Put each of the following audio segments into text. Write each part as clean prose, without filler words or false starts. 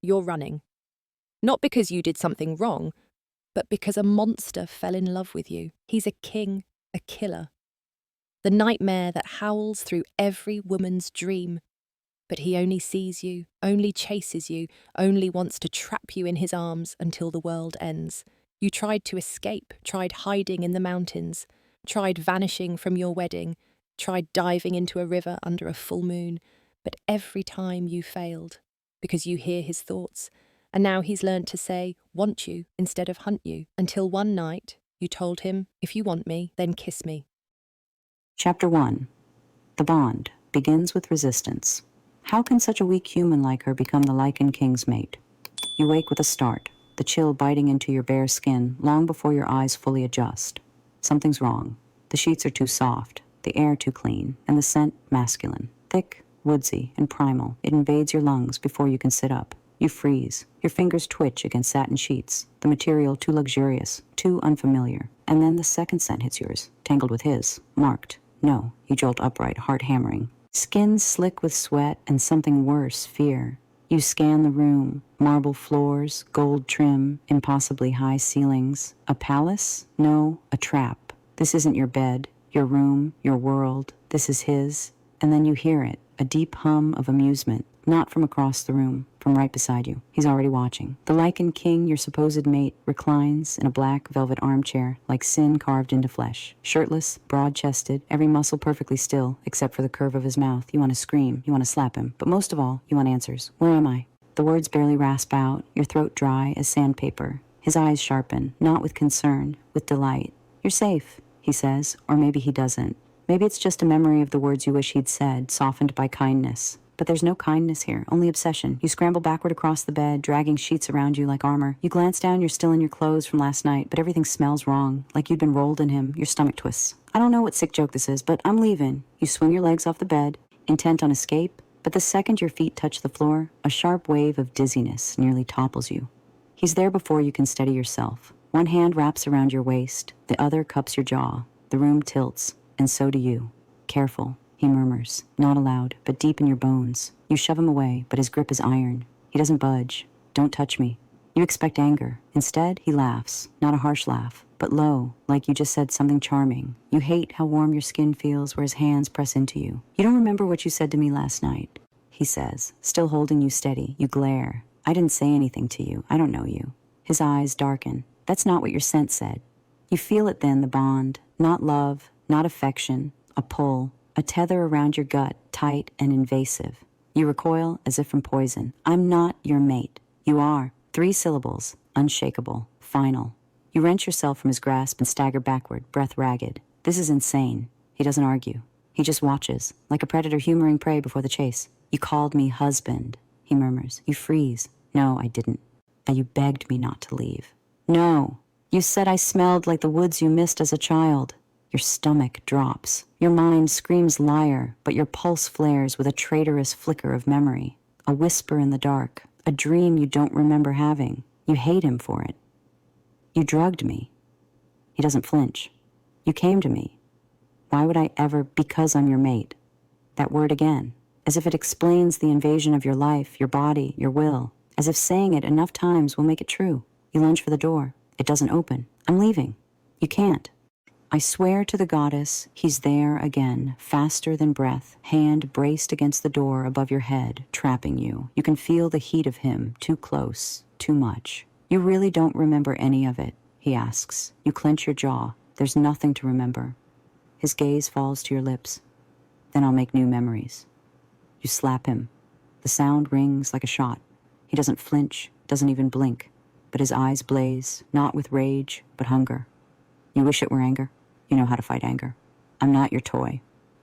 you're running. Not because you did something wrong, but because a monster fell in love with you. He's a king, a killer. The nightmare that howls through every woman's dream. But he only sees you, only chases you, only wants to trap you in his arms until the world ends. You tried to escape, tried hiding in the mountains, tried vanishing from your wedding, tried diving into a river under a full moon, but every time you failed, because you hear his thoughts, and now he's learned to say, want you instead of hunt you, until one night you told him, if you want me, then kiss me. Chapter 1. The Bond begins with resistance. How can such a weak human like her become the Lycan King's mate? You wake with a start, the chill biting into your bare skin long before your eyes fully adjust. Something's wrong. The sheets are too soft, the air too clean, and the scent masculine. Thick, woodsy, and primal, it invades your lungs before you can sit up. You freeze. Your fingers twitch against satin sheets, the material too luxurious, too unfamiliar. And then the second scent hits yours, tangled with his, marked. No, you jolt upright, heart hammering. Skin slick with sweat and something worse, fear. You scan the room. Marble floors, gold trim, impossibly high ceilings. A palace? No, a trap. This isn't your bed, your room, your world. This is his. And then you hear it, a deep hum of amusement. Not from across the room, from right beside you. He's already watching. The Lycan King, your supposed mate, reclines in a black velvet armchair, like sin carved into flesh. Shirtless, broad-chested, every muscle perfectly still, except for the curve of his mouth. You want to scream, you want to slap him, but most of all, you want answers. Where am I? The words barely rasp out, your throat dry as sandpaper. His eyes sharpen, not with concern, with delight. You're safe, he says, or maybe he doesn't. Maybe it's just a memory of the words you wish he'd said, softened by kindness. But there's no kindness here, only obsession. You scramble backward across the bed, dragging sheets around you like armor. You glance down, you're still in your clothes from last night, but everything smells wrong, like you'd been rolled in him. Your stomach twists. I don't know what sick joke this is, but I'm leaving. You swing your legs off the bed, intent on escape, but the second your feet touch the floor, a sharp wave of dizziness nearly topples you. He's there before you can steady yourself. One hand wraps around your waist, the other cups your jaw. The room tilts, and so do you. Careful. He murmurs, not aloud, but deep in your bones. You shove him away, but his grip is iron. He doesn't budge. Don't touch me. You expect anger. Instead, he laughs, not a harsh laugh, but low, like you just said something charming. You hate how warm your skin feels where his hands press into you. You don't remember what you said to me last night, he says, still holding you steady. You glare. I didn't say anything to you. I don't know you. His eyes darken. That's not what your scent said. You feel it then, the bond. Not love, not affection, a pull. A tether around your gut, tight and invasive. You recoil as if from poison. I'm not your mate. You are. 3 syllables. Unshakable. Final. You wrench yourself from his grasp and stagger backward, breath ragged. This is insane. He doesn't argue. He just watches, like a predator humoring prey before the chase. You called me husband, he murmurs. You freeze. No, I didn't. And you begged me not to leave. No. You said I smelled like the woods you missed as a child. Your stomach drops. Your mind screams liar, but your pulse flares with a traitorous flicker of memory. A whisper in the dark. A dream you don't remember having. You hate him for it. You drugged me. He doesn't flinch. You came to me. Why would I ever, because I'm your mate? That word again. As if it explains the invasion of your life, your body, your will. As if saying it enough times will make it true. You lunge for the door. It doesn't open. I'm leaving. You can't. I swear to the goddess, he's there again, faster than breath, hand braced against the door above your head, trapping you. You can feel the heat of him, too close, too much. You really don't remember any of it, he asks. You clench your jaw. There's nothing to remember. His gaze falls to your lips. Then I'll make new memories. You slap him. The sound rings like a shot. He doesn't flinch, doesn't even blink, but his eyes blaze, not with rage, but hunger. You wish it were anger. You know how to fight anger. I'm not your toy.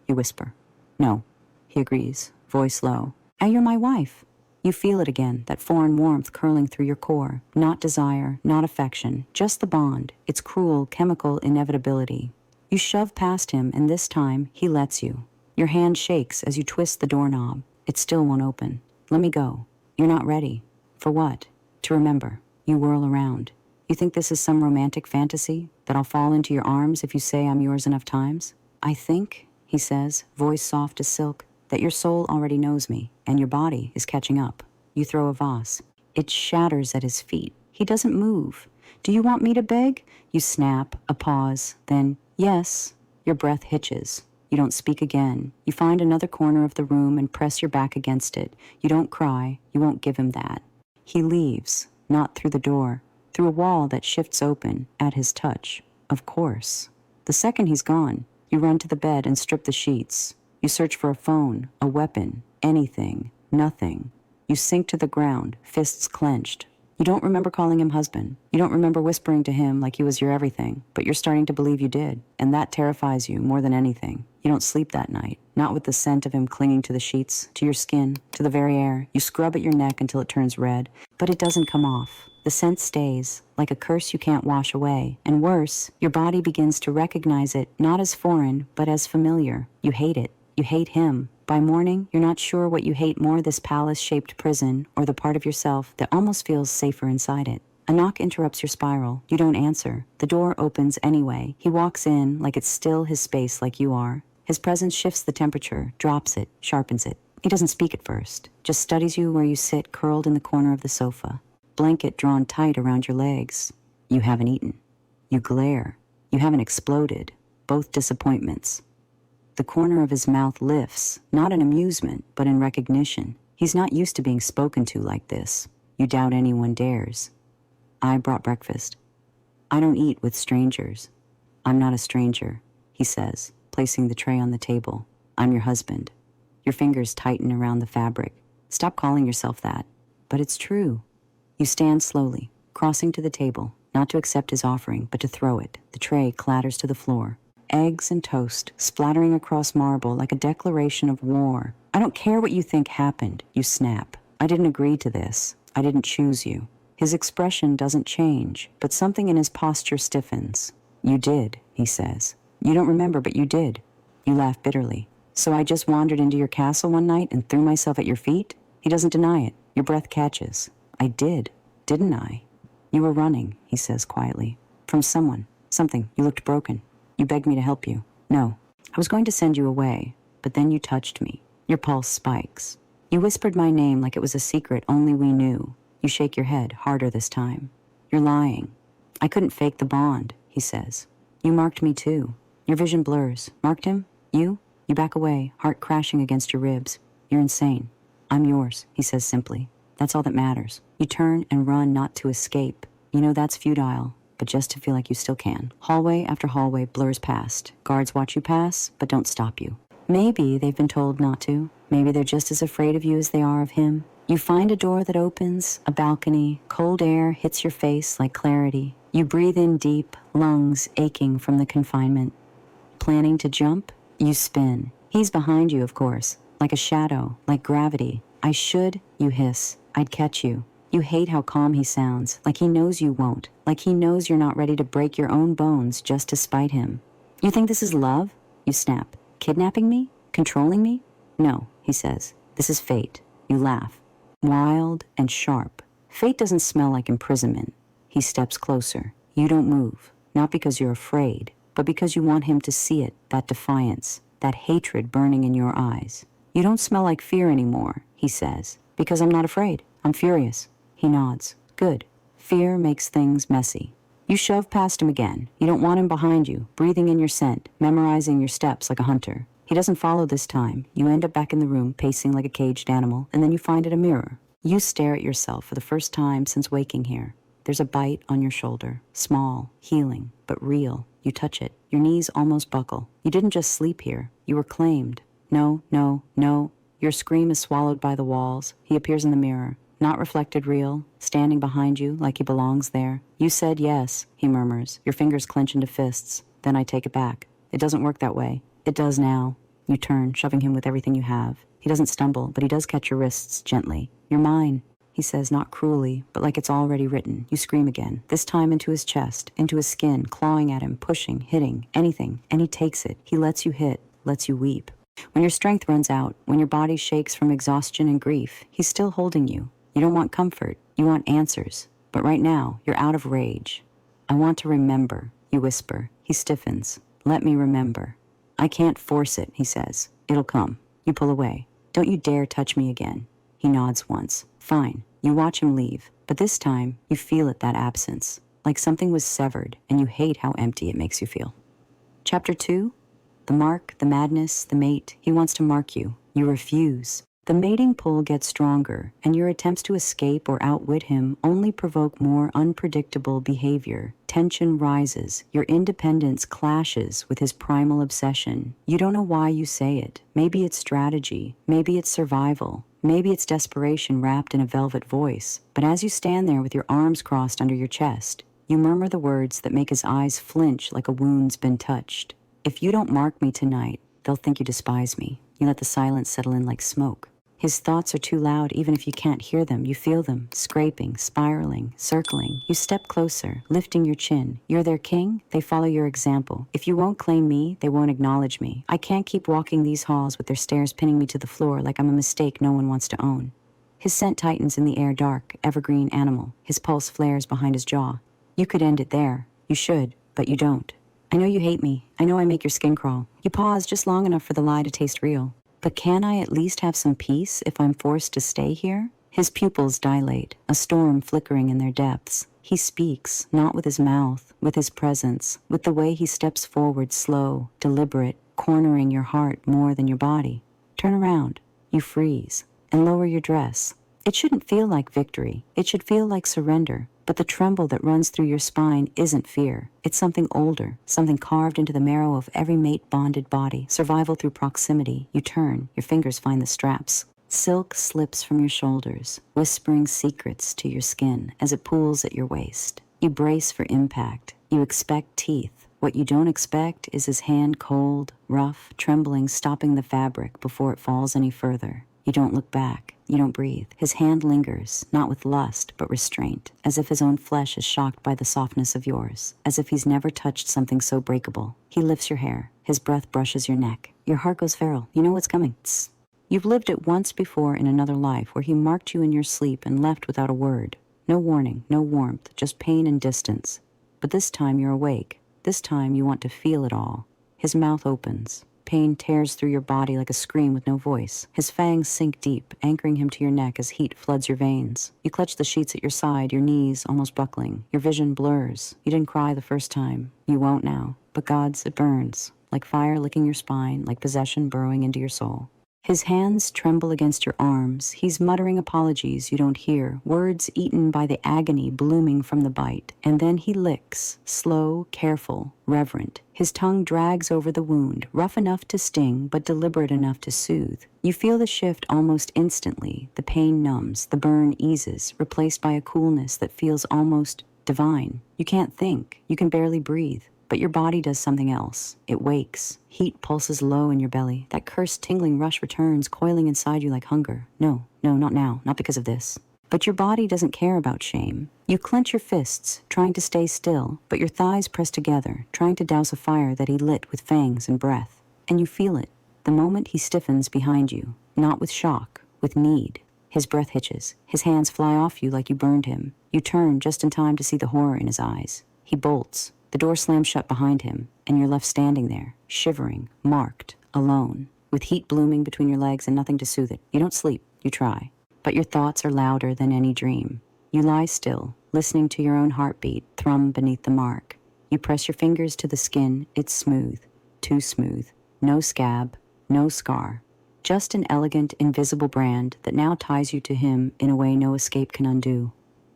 You whisper. No. He agrees, voice low. And you're my wife. You feel it again, that foreign warmth curling through your core. Not desire, not affection, just the bond, its cruel, chemical inevitability. You shove past him, and this time, he lets you. Your hand shakes as you twist the doorknob. It still won't open. Let me go. You're not ready. For what? To remember. You whirl around. You think this is some romantic fantasy? That I'll fall into your arms if you say I'm yours enough times? I think, he says, voice soft as silk, that your soul already knows me, and your body is catching up. You throw a vase. It shatters at his feet. He doesn't move. Do you want me to beg? You snap, a pause, then, yes. Your breath hitches. You don't speak again. You find another corner of the room and press your back against it. You don't cry. You won't give him that. He leaves, not through the door, through a wall that shifts open at his touch. Of course. The second he's gone, you run to the bed and strip the sheets. You search for a phone, a weapon, anything, nothing. You sink to the ground, fists clenched. You don't remember calling him husband. You don't remember whispering to him like he was your everything, but you're starting to believe you did, and that terrifies you more than anything. You don't sleep that night, not with the scent of him clinging to the sheets, to your skin, to the very air. You scrub at your neck until it turns red, but it doesn't come off. The scent stays, like a curse you can't wash away. And worse, your body begins to recognize it, not as foreign, but as familiar. You hate it. You hate him. By morning, you're not sure what you hate more, this palace-shaped prison, or the part of yourself that almost feels safer inside it. A knock interrupts your spiral. You don't answer. The door opens anyway. He walks in like it's still his space like you are. His presence shifts the temperature, drops it, sharpens it. He doesn't speak at first, just studies you where you sit curled in the corner of the sofa. Blanket drawn tight around your legs. You haven't eaten. You glare. You haven't exploded. Both disappointments. The corner of his mouth lifts, not in amusement, but in recognition. He's not used to being spoken to like this. You doubt anyone dares. I brought breakfast. I don't eat with strangers. I'm not a stranger, he says, placing the tray on the table. I'm your husband. Your fingers tighten around the fabric. Stop calling yourself that. But it's true. You stand slowly, crossing to the table, not to accept his offering, but to throw it. The tray clatters to the floor. Eggs and toast, splattering across marble like a declaration of war. I don't care what you think happened, you snap. I didn't agree to this. I didn't choose you. His expression doesn't change, but something in his posture stiffens. You did, he says. You don't remember, but you did. You laugh bitterly. So I just wandered into your castle one night and threw myself at your feet? He doesn't deny it. Your breath catches. I did, didn't I? You were running, he says quietly. From someone. Something. You looked broken. You begged me to help you. No. I was going to send you away, but then you touched me. Your pulse spikes. You whispered my name like it was a secret only we knew. You shake your head, harder this time. You're lying. I couldn't fake the bond, he says. You marked me too. Your vision blurs. Marked him? You? You back away, heart crashing against your ribs. You're insane. I'm yours, he says simply. That's all that matters. You turn and run not to escape. You know that's futile, but just to feel like you still can. Hallway after hallway blurs past. Guards watch you pass, but don't stop you. Maybe they've been told not to. Maybe they're just as afraid of you as they are of him. You find a door that opens, a balcony. Cold air hits your face like clarity. You breathe in deep, lungs aching from the confinement. Planning to jump? You spin. He's behind you, of course, like a shadow, like gravity. I should, you hiss. I'd catch you. You hate how calm he sounds, like he knows you won't, like he knows you're not ready to break your own bones just to spite him. You think this is love? You snap. Kidnapping me? Controlling me? No, he says. This is fate. You laugh. Wild and sharp. Fate doesn't smell like imprisonment. He steps closer. You don't move, not because you're afraid, but because you want him to see it, that defiance, that hatred burning in your eyes. You don't smell like fear anymore, he says, because I'm not afraid. I'm furious. He nods. Good. Fear makes things messy. You shove past him again. You don't want him behind you, breathing in your scent, memorizing your steps like a hunter. He doesn't follow this time. You end up back in the room, pacing like a caged animal, and then you find it a mirror. You stare at yourself for the first time since waking here. There's a bite on your shoulder. Small, healing, but real. You touch it. Your knees almost buckle. You didn't just sleep here. You were claimed. No, no, no. Your scream is swallowed by the walls. He appears in the mirror. Not reflected real, standing behind you like he belongs there. You said yes, he murmurs. Your fingers clench into fists. Then I take it back. It doesn't work that way. It does now. You turn, shoving him with everything you have. He doesn't stumble, but he does catch your wrists gently. You're mine, he says, not cruelly, but like it's already written. You scream again, this time into his chest, into his skin, clawing at him, pushing, hitting, anything. And he takes it. He lets you hit, lets you weep. When your strength runs out, when your body shakes from exhaustion and grief, he's still holding you. You don't want comfort. You want answers. But right now, you're out of rage. I want to remember, you whisper. He stiffens. Let me remember. I can't force it, he says. It'll come. You pull away. Don't you dare touch me again. He nods once. Fine. You watch him leave, but this time, you feel it, that absence, like something was severed, and you hate how empty it makes you feel. Chapter 2? The mark, the madness, the mate. He wants to mark you. You refuse. The mating pull gets stronger, and your attempts to escape or outwit him only provoke more unpredictable behavior. Tension rises. Your independence clashes with his primal obsession. You don't know why you say it. Maybe it's strategy. Maybe it's survival. Maybe it's desperation wrapped in a velvet voice. But as you stand there with your arms crossed under your chest, you murmur the words that make his eyes flinch like a wound's been touched. If you don't mark me tonight, they'll think you despise me. You let the silence settle in like smoke. His thoughts are too loud, even if you can't hear them. You feel them, scraping, spiraling, circling. You step closer, lifting your chin. You're their king, they follow your example. If you won't claim me, they won't acknowledge me. I can't keep walking these halls with their stares pinning me to the floor like I'm a mistake no one wants to own. His scent tightens in the air, dark, evergreen animal. His pulse flares behind his jaw. You could end it there. You should, but you don't. I know you hate me. I know I make your skin crawl. You pause just long enough for the lie to taste real. But can I at least have some peace if I'm forced to stay here? His pupils dilate, a storm flickering in their depths. He speaks, not with his mouth, with his presence, with the way he steps forward slow, deliberate, cornering your heart more than your body. Turn around. You freeze, and lower your dress. It shouldn't feel like victory. It should feel like surrender. But the tremble that runs through your spine isn't fear. It's something older, something carved into the marrow of every mate-bonded body. Survival through proximity. You turn, your fingers find the straps. Silk slips from your shoulders, whispering secrets to your skin as it pools at your waist. You brace for impact. You expect teeth. What you don't expect is his hand cold, rough, trembling, stopping the fabric before it falls any further. You don't look back. You don't breathe. His hand lingers, not with lust, but restraint, as if his own flesh is shocked by the softness of yours, as if he's never touched something so breakable. He lifts your hair. His breath brushes your neck. Your heart goes feral. You know what's coming. Tss. You've lived it once before in another life where he marked you in your sleep and left without a word. No warning, no warmth, just pain and distance. But this time you're awake. This time you want to feel it all. His mouth opens. Pain tears through your body like a scream with no voice. His fangs sink deep, anchoring him to your neck as heat floods your veins. You clutch the sheets at your side, your knees almost buckling. Your vision blurs. You didn't cry the first time. You won't now. But God's, it burns. Like fire licking your spine, like possession burrowing into your soul. His hands tremble against your arms. He's muttering apologies you don't hear, words eaten by the agony blooming from the bite. And then he licks, slow, careful, reverent. His tongue drags over the wound, rough enough to sting, but deliberate enough to soothe. You feel the shift almost instantly. The pain numbs, the burn eases, replaced by a coolness that feels almost divine. You can't think. You can barely breathe. But your body does something else. It wakes. Heat pulses low in your belly. That cursed tingling rush returns, coiling inside you like hunger. No, not now. Not because of this. But your body doesn't care about shame. You clench your fists, trying to stay still, but your thighs press together, trying to douse a fire that he lit with fangs and breath. And you feel it, the moment he stiffens behind you. Not with shock, with need. His breath hitches. His hands fly off you like you burned him. You turn just in time to see the horror in his eyes. He bolts. The door slams shut behind him, and you're left standing there, shivering, marked, alone, with heat blooming between your legs and nothing to soothe it. You don't sleep, you try, but your thoughts are louder than any dream. You lie still, listening to your own heartbeat thrum beneath the mark. You press your fingers to the skin. It's smooth, too smooth. No scab, no scar. Just an elegant, invisible brand that now ties you to him in a way no escape can undo.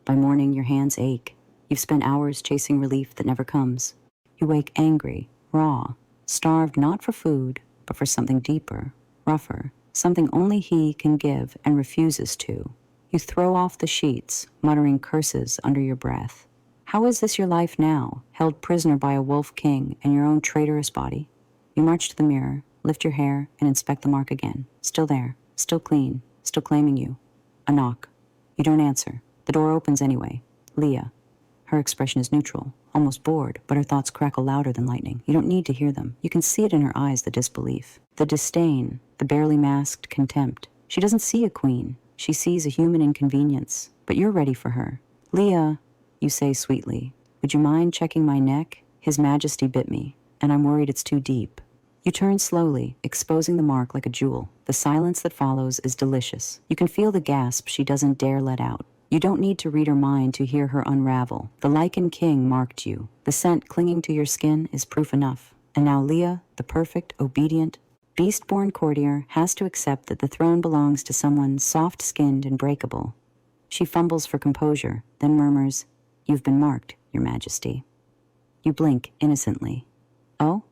By morning, your hands ache. You've spent hours chasing relief that never comes. You wake angry, raw, starved not for food, but for something deeper, rougher, something only he can give and refuses to. You throw off the sheets, muttering curses under your breath. How is this your life now, held prisoner by a wolf king and your own traitorous body? You march to the mirror, lift your hair, and inspect the mark again. Still there, still clean, still claiming you. A knock. You don't answer. The door opens anyway. Leah. Her expression is neutral, almost bored, but her thoughts crackle louder than lightning. You don't need to hear them. You can see it in her eyes, the disbelief, the disdain, the barely masked contempt. She doesn't see a queen. She sees a human inconvenience. But you're ready for her. Leah, you say sweetly, would you mind checking my neck? His Majesty bit me, and I'm worried it's too deep. You turn slowly, exposing the mark like a jewel. The silence that follows is delicious. You can feel the gasp she doesn't dare let out. You don't need to read her mind to hear her unravel. The Lycan King marked you. The scent clinging to your skin is proof enough. And now Leah, the perfect, obedient, beast-born courtier, has to accept that the throne belongs to someone soft-skinned and breakable. She fumbles for composure, then murmurs, "You've been marked, Your Majesty." You blink innocently. "Oh?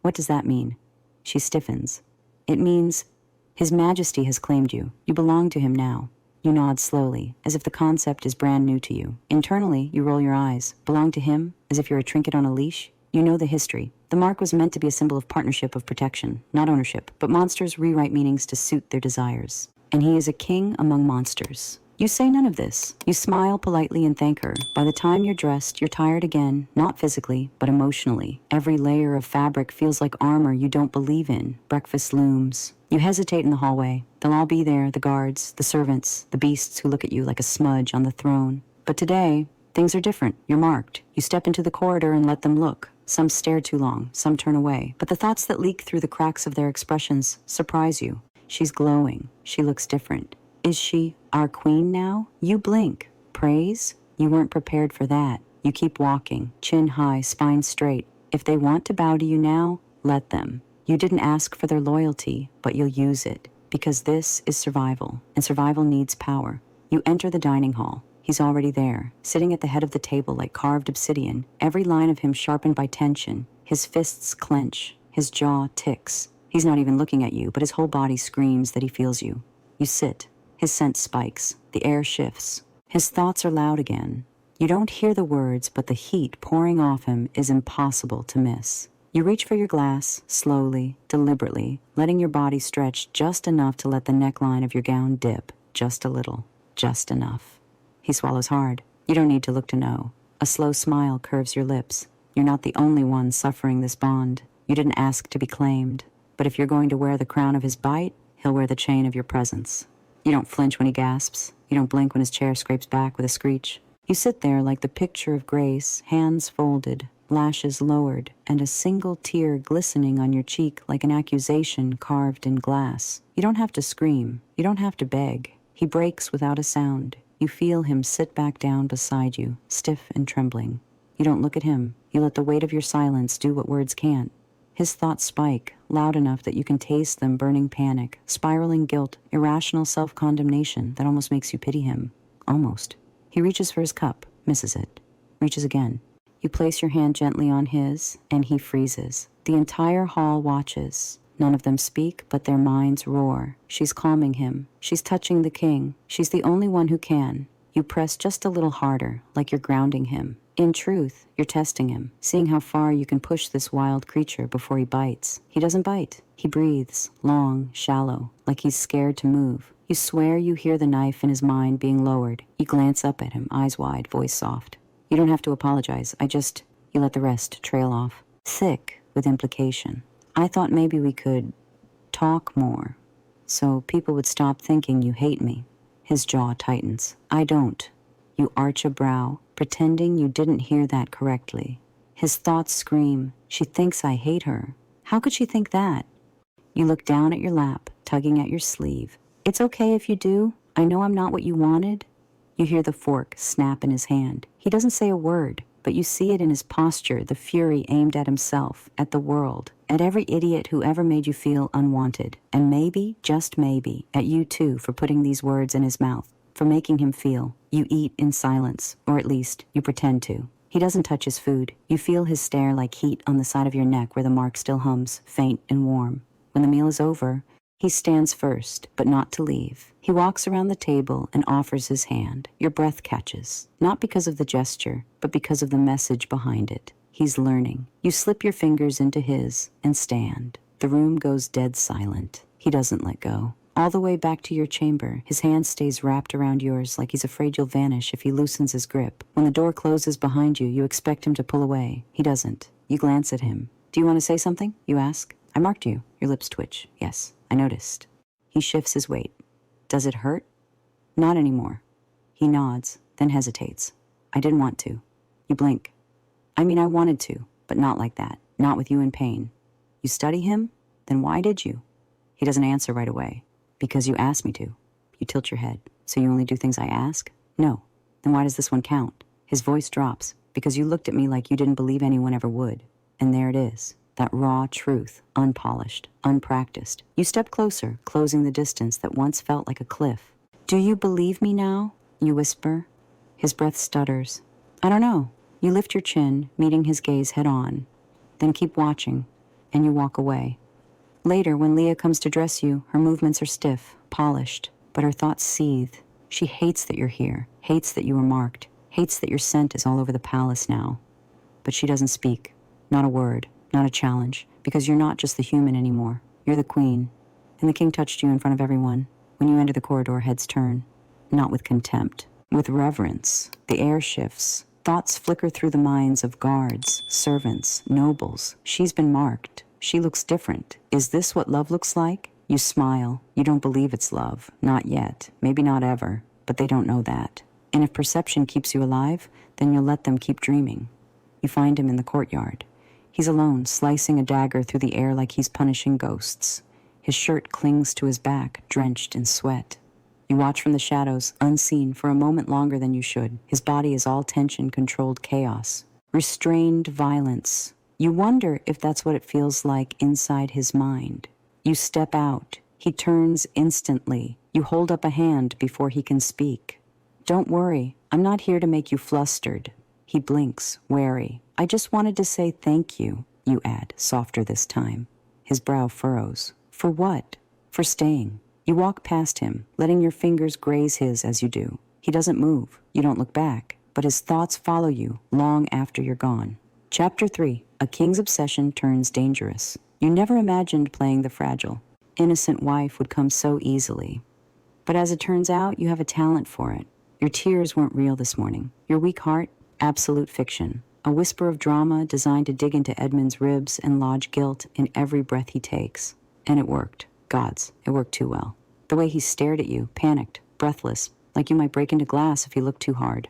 What does that mean?" She stiffens. "It means His Majesty has claimed you. You belong to him now." You nod slowly, as if the concept is brand new to you. Internally, you roll your eyes. Belong to him, as if you're a trinket on a leash? You know the history. The mark was meant to be a symbol of partnership, of protection, not ownership. But monsters rewrite meanings to suit their desires. And he is a king among monsters. You say none of this. You smile politely and thank her. By the time you're dressed, you're tired again, not physically, but emotionally. Every layer of fabric feels like armor you don't believe in. Breakfast looms. You hesitate in the hallway. They'll all be there, the guards, the servants, the beasts who look at you like a smudge on the throne. But today, things are different. You're marked. You step into the corridor and let them look. Some stare too long, some turn away. But the thoughts that leak through the cracks of their expressions surprise you. She's glowing. She looks different. Is she our queen now? You blink. Praise? You weren't prepared for that. You keep walking, chin high, spine straight. If they want to bow to you now, let them. You didn't ask for their loyalty, but you'll use it. Because this is survival, and survival needs power. You enter the dining hall. He's already there, sitting at the head of the table like carved obsidian, every line of him sharpened by tension. His fists clench, his jaw ticks. He's not even looking at you, but his whole body screams that he feels you. You sit. His scent spikes. The air shifts. His thoughts are loud again. You don't hear the words, but the heat pouring off him is impossible to miss. You reach for your glass, slowly, deliberately, letting your body stretch just enough to let the neckline of your gown dip, just a little, just enough. He swallows hard. You don't need to look to know. A slow smile curves your lips. You're not the only one suffering this bond. You didn't ask to be claimed. But if you're going to wear the crown of his bite, he'll wear the chain of your presence. You don't flinch when he gasps. You don't blink when his chair scrapes back with a screech. You sit there like the picture of grace, hands folded, lashes lowered, and a single tear glistening on your cheek like an accusation carved in glass. You don't have to scream. You don't have to beg. He breaks without a sound. You feel him sit back down beside you, stiff and trembling. You don't look at him. You let the weight of your silence do what words can't. His thoughts spike, loud enough that you can taste them burning panic, spiraling guilt, irrational self-condemnation that almost makes you pity him. Almost. He reaches for his cup, misses it. Reaches again. You place your hand gently on his, and he freezes. The entire hall watches. None of them speak, but their minds roar. She's calming him. She's touching the king. She's the only one who can. You press just a little harder, like you're grounding him. In truth, you're testing him, seeing how far you can push this wild creature before he bites. He doesn't bite. He breathes, long, shallow, like he's scared to move. You swear you hear the knife in his mind being lowered. You glance up at him, eyes wide, voice soft. You don't have to apologize. You let the rest trail off. Thick with implication. I thought maybe we could talk more, so people would stop thinking you hate me. His jaw tightens. I don't. You arch a brow, pretending you didn't hear that correctly. His thoughts scream. She thinks I hate her. How could she think that? You look down at your lap, tugging at your sleeve. It's okay if you do. I know I'm not what you wanted. You hear the fork snap in his hand. He doesn't say a word, but you see it in his posture, the fury aimed at himself, at the world, at every idiot who ever made you feel unwanted. And maybe, just maybe, at you too for putting these words in his mouth, for making him feel. You eat in silence, or at least, you pretend to. He doesn't touch his food. You feel his stare like heat on the side of your neck where the mark still hums, faint and warm. When the meal is over, he stands first, but not to leave. He walks around the table and offers his hand. Your breath catches, not because of the gesture, but because of the message behind it. He's learning. You slip your fingers into his and stand. The room goes dead silent. He doesn't let go. All the way back to your chamber, his hand stays wrapped around yours like he's afraid you'll vanish if he loosens his grip. When the door closes behind you, you expect him to pull away. He doesn't. You glance at him. Do you want to say something? You ask. I marked you. Your lips twitch. Yes, I noticed. He shifts his weight. Does it hurt? Not anymore. He nods, then hesitates. I didn't want to. You blink. I wanted to, but not like that. Not with you in pain. You study him? Then why did you? He doesn't answer right away. Because you asked me to. You tilt your head. So you only do things I ask? No. Then why does this one count? His voice drops, because you looked at me like you didn't believe anyone ever would. And there it is. That raw truth, unpolished, unpracticed. You step closer, closing the distance that once felt like a cliff. Do you believe me now? You whisper. His breath stutters. I don't know. You lift your chin, meeting his gaze head on. Then keep watching, and you walk away. Later, when Leah comes to dress you, her movements are stiff, polished, but her thoughts seethe. She hates that you're here, hates that you were marked, hates that your scent is all over the palace now. But she doesn't speak. Not a word. Not a challenge, because you're not just the human anymore. You're the queen. And the king touched you in front of everyone. When you enter the corridor, heads turn. Not with contempt. With reverence. The air shifts. Thoughts flicker through the minds of guards, servants, nobles. She's been marked. She looks different. Is this what love looks like? You smile. You don't believe it's love. Not yet. Maybe not ever. But they don't know that. And if perception keeps you alive, then you'll let them keep dreaming. You find him in the courtyard. He's alone, slicing a dagger through the air like he's punishing ghosts. His shirt clings to his back, drenched in sweat. You watch from the shadows, unseen, for a moment longer than you should. His body is all tension-controlled chaos. Restrained violence. You wonder if that's what it feels like inside his mind. You step out. He turns instantly. You hold up a hand before he can speak. Don't worry, I'm not here to make you flustered. He blinks, wary. I just wanted to say thank you, you add, softer this time. His brow furrows. For what? For staying. You walk past him, letting your fingers graze his as you do. He doesn't move. You don't look back. But his thoughts follow you long after you're gone. Chapter 3. A king's obsession turns dangerous. You never imagined playing the fragile, innocent wife would come so easily. But as it turns out, you have a talent for it. Your tears weren't real this morning. Your weak heart, absolute fiction. A whisper of drama designed to dig into Edmund's ribs and lodge guilt in every breath he takes. And it worked. Gods, it worked too well. The way he stared at you, panicked, breathless, like you might break into glass if you looked too hard.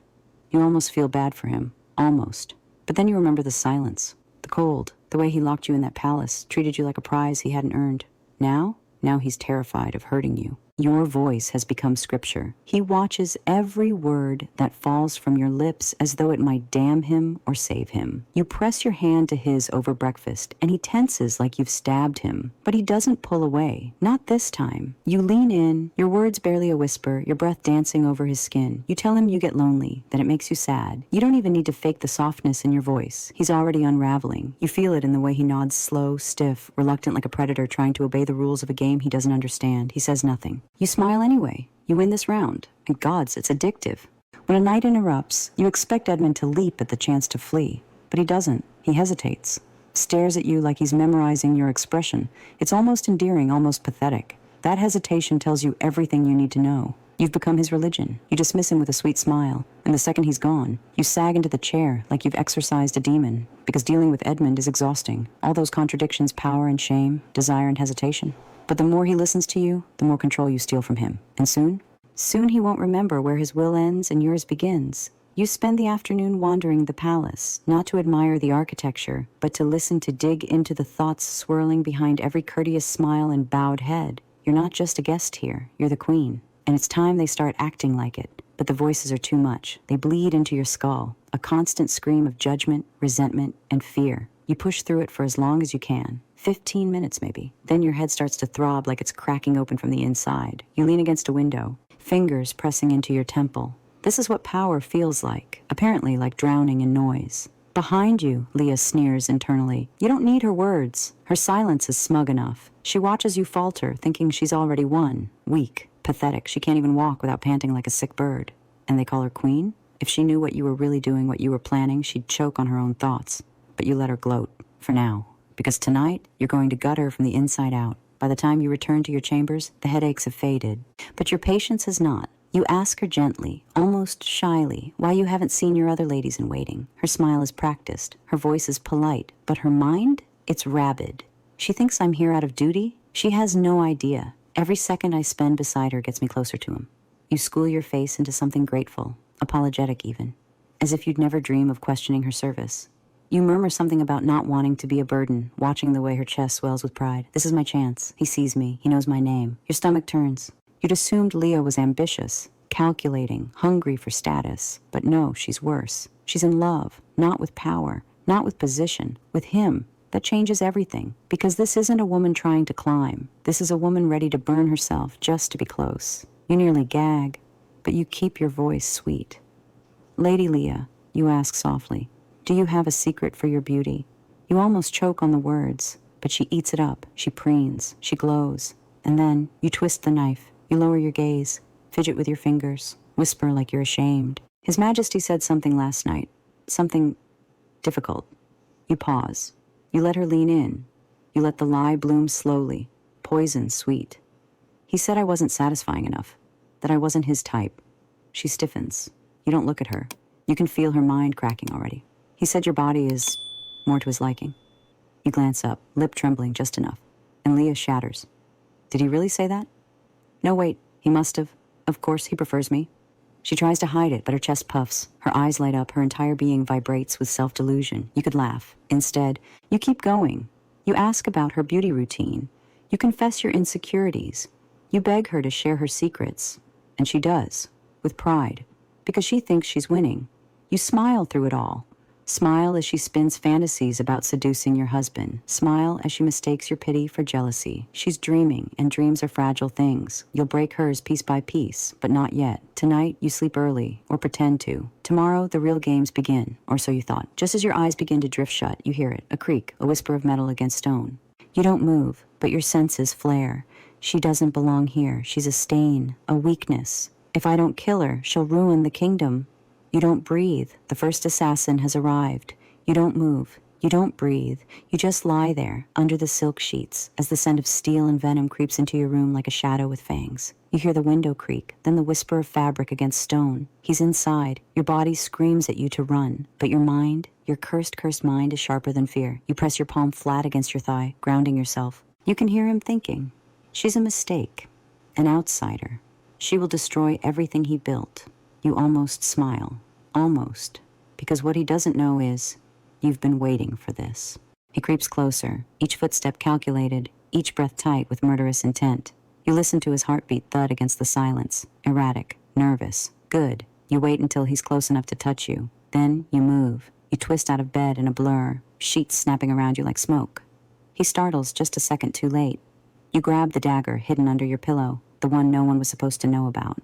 You almost feel bad for him. Almost. But then you remember the silence, the cold, the way he locked you in that palace, treated you like a prize he hadn't earned. Now he's terrified of hurting you. Your voice has become scripture. He watches every word that falls from your lips as though it might damn him or save him. You press your hand to his over breakfast, and he tenses like you've stabbed him. But he doesn't pull away. Not this time. You lean in, your words barely a whisper, your breath dancing over his skin. You tell him you get lonely, that it makes you sad. You don't even need to fake the softness in your voice. He's already unraveling. You feel it in the way he nods slow, stiff, reluctant like a predator trying to obey the rules of a game he doesn't understand. He says nothing. You smile anyway. You win this round. And gods, it's addictive. When a night interrupts, you expect Edmund to leap at the chance to flee. But he doesn't. He hesitates. Stares at you like he's memorizing your expression. It's almost endearing, almost pathetic. That hesitation tells you everything you need to know. You've become his religion. You dismiss him with a sweet smile. And the second he's gone, you sag into the chair like you've exorcised a demon. Because dealing with Edmund is exhausting. All those contradictions, power and shame, desire and hesitation. But the more he listens to you, the more control you steal from him. And soon he won't remember where his will ends and yours begins. You spend the afternoon wandering the palace, not to admire the architecture, but to listen, to dig into the thoughts swirling behind every courteous smile and bowed head. You're not just a guest here, you're the queen. And it's time they start acting like it. But the voices are too much. They bleed into your skull, a constant scream of judgment, resentment, and fear. You push through it for as long as you can. 15 minutes maybe. Then your head starts to throb like it's cracking open from the inside. You lean against a window, fingers pressing into your temple. This is what power feels like, apparently like drowning in noise. Behind you, Leah sneers internally. You don't need her words. Her silence is smug enough. She watches you falter, thinking she's already won. Weak, pathetic. She can't even walk without panting like a sick bird. And they call her queen? If she knew what you were really doing, what you were planning, she'd choke on her own thoughts. But you let her gloat. For now. Because tonight, you're going to gut her from the inside out. By the time you return to your chambers, the headaches have faded. But your patience has not. You ask her gently, almost shyly, why you haven't seen your other ladies in waiting. Her smile is practiced. Her voice is polite. But her mind? It's rabid. She thinks I'm here out of duty? She has no idea. Every second I spend beside her gets me closer to him. You school your face into something grateful, apologetic even, as if you'd never dream of questioning her service. You murmur something about not wanting to be a burden, watching the way her chest swells with pride. This is my chance. He sees me. He knows my name. Your stomach turns. You'd assumed Leah was ambitious. calculating, hungry for status. But no, she's worse. She's in love, not with power, not with position, with him. That changes everything, because this isn't a woman trying to climb. This is a woman ready to burn herself just to be close. You nearly gag, but you keep your voice sweet. Lady Leah, you ask softly, do you have a secret for your beauty? You almost choke on the words, but she eats it up. She preens, she glows. And then you twist the knife. You lower your gaze, fidget with your fingers, whisper like you're ashamed. His Majesty said something last night, something difficult. You pause. You let her lean in. You let the lie bloom slowly, poison sweet. He said I wasn't satisfying enough, that I wasn't his type. She stiffens. You don't look at her. You can feel her mind cracking already. He said your body is more to his liking. You glance up, lip trembling just enough, and Leah shatters. Did he really say that? No, wait, he must have. Of course, he prefers me. She tries to hide it, but her chest puffs. Her eyes light up. Her entire being vibrates with self-delusion. You could laugh. Instead, you keep going. You ask about her beauty routine. You confess your insecurities. You beg her to share her secrets. And she does, with pride, because she thinks she's winning. You smile through it all. Smile as she spins fantasies about seducing your husband. Smile as she mistakes your pity for jealousy. She's dreaming, and dreams are fragile things. You'll break hers piece by piece, but not yet. Tonight, you sleep early, or pretend to. Tomorrow, the real games begin, or so you thought. Just as your eyes begin to drift shut, you hear it, a creak, a whisper of metal against stone. You don't move, but your senses flare. She doesn't belong here. She's a stain, a weakness. If I don't kill her, she'll ruin the kingdom. You don't breathe. The first assassin has arrived. You don't move. You don't breathe. You just lie there, under the silk sheets, as the scent of steel and venom creeps into your room like a shadow with fangs. You hear the window creak, then the whisper of fabric against stone. He's inside. Your body screams at you to run, but your mind, your cursed mind is sharper than fear. You press your palm flat against your thigh, grounding yourself. You can hear him thinking. She's a mistake, an outsider. She will destroy everything he built. You almost smile. Almost. Because what he doesn't know is, you've been waiting for this. He creeps closer, each footstep calculated, each breath tight with murderous intent. You listen to his heartbeat thud against the silence, erratic, nervous, good. You wait until he's close enough to touch you. Then you move. You twist out of bed in a blur, sheets snapping around you like smoke. He startles just a second too late. You grab the dagger hidden under your pillow, the one no one was supposed to know about.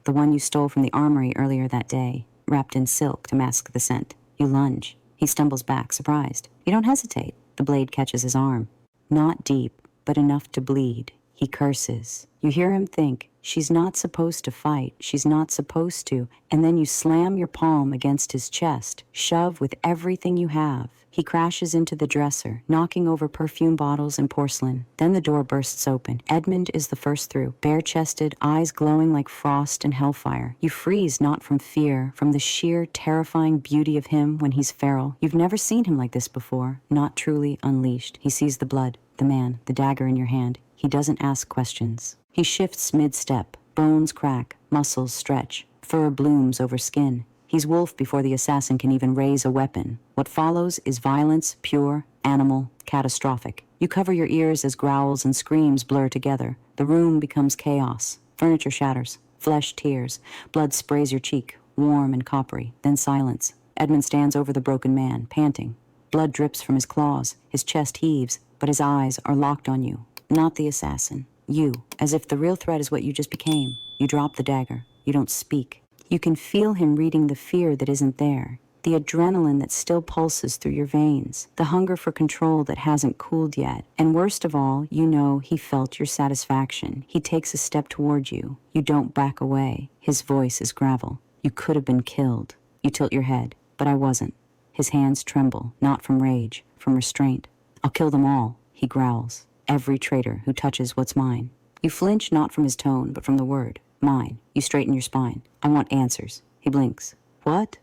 The one you stole from the armory earlier that day, wrapped in silk to mask the scent. You lunge. He stumbles back, surprised. You don't hesitate. The blade catches his arm. Not deep, but enough to bleed. He curses. You hear him think, she's not supposed to fight. She's not supposed to. And then you slam your palm against his chest, shove with everything you have. He crashes into the dresser, knocking over perfume bottles and porcelain. Then the door bursts open. Edmund is the first through, bare-chested, eyes glowing like frost and hellfire. You freeze not from fear, from the sheer, terrifying beauty of him when he's feral. You've never seen him like this before, not truly unleashed. He sees the blood, the man, the dagger in your hand. He doesn't ask questions. He shifts mid-step. Bones crack, muscles stretch, fur blooms over skin. He's wolf before the assassin can even raise a weapon. What follows is violence, pure, animal, catastrophic. You cover your ears as growls and screams blur together. The room becomes chaos. Furniture shatters. Flesh tears. Blood sprays your cheek, warm and coppery. Then silence. Edmund stands over the broken man, panting. Blood drips from his claws. His chest heaves, but his eyes are locked on you. Not the assassin. You, as if the real threat is what you just became. You drop the dagger. You don't speak. You can feel him reading the fear that isn't there, the adrenaline that still pulses through your veins, the hunger for control that hasn't cooled yet. And worst of all, you know he felt your satisfaction. He takes a step toward you. You don't back away. His voice is gravel. You could have been killed. You tilt your head, but I wasn't. His hands tremble, not from rage, from restraint. I'll kill them all, he growls. Every traitor who touches what's mine. You flinch not from his tone, but from the word. Mine. You straighten your spine. I want answers. He blinks. What?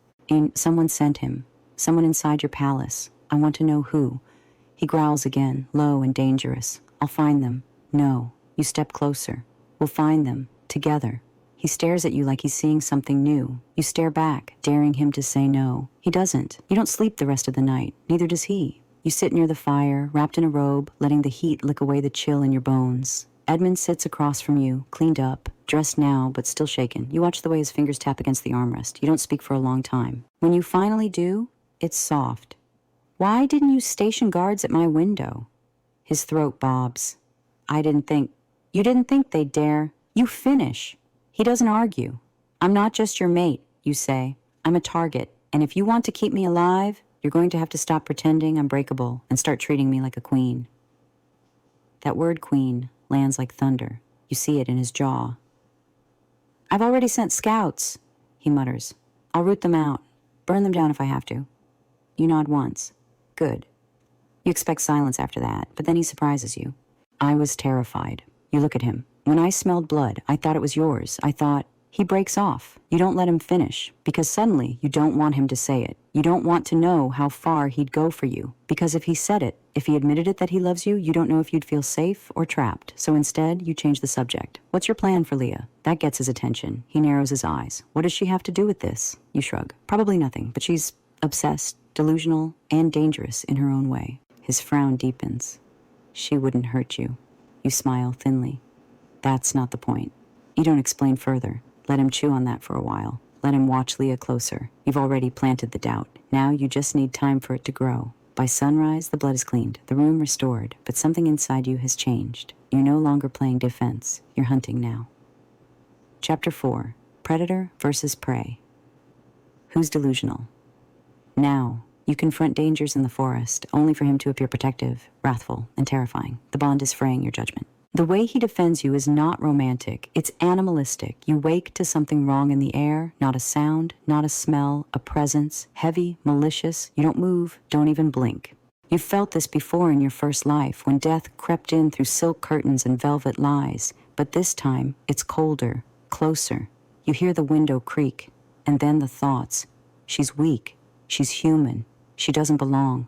Someone sent him. Someone inside your palace. I want to know who. He growls again, low and dangerous. I'll find them. No. You step closer. We'll find them. Together. He stares at you like he's seeing something new. You stare back, daring him to say no. He doesn't. You don't sleep the rest of the night. Neither does he. You sit near the fire, wrapped in a robe, letting the heat lick away the chill in your bones. Edmund sits across from you, cleaned up, dressed now, but still shaken. You watch the way his fingers tap against the armrest. You don't speak for a long time. When you finally do, it's soft. Why didn't you station guards at my window? His throat bobs. You didn't think they'd dare. You finish. He doesn't argue. I'm not just your mate, you say. I'm a target, and if you want to keep me alive, you're going to have to stop pretending I'm breakable and start treating me like a queen. That word queen lands like thunder. You see it in his jaw. I've already sent scouts, he mutters. I'll root them out. Burn them down if I have to. You nod once. Good. You expect silence after that, but then he surprises you. I was terrified. You look at him. When I smelled blood, I thought it was yours. I thought, he breaks off. You don't let him finish, because suddenly you don't want him to say it. You don't want to know how far he'd go for you, because if he said it, if he admitted it that he loves you, you don't know if you'd feel safe or trapped. So instead, you change the subject. What's your plan for Leah? That gets his attention. He narrows his eyes. What does she have to do with this? You shrug. Probably nothing, but she's obsessed, delusional, and dangerous in her own way. His frown deepens. She wouldn't hurt you. You smile thinly. That's not the point. You don't explain further. Let him chew on that for a while. Let him watch Leah closer. You've already planted the doubt. Now you just need time for it to grow. By sunrise, the blood is cleaned, the room restored, but something inside you has changed. You're no longer playing defense. You're hunting now. Chapter 4. Predator versus Prey. Who's delusional? Now, you confront dangers in the forest, only for him to appear protective, wrathful, and terrifying. The bond is fraying your judgment. The way he defends you is not romantic, it's animalistic. You wake to something wrong in the air, not a sound, not a smell, a presence, heavy, malicious. You don't move, don't even blink. You've felt this before in your first life, when death crept in through silk curtains and velvet lies. But this time, it's colder, closer. You hear the window creak, and then the thoughts. She's weak, she's human, she doesn't belong.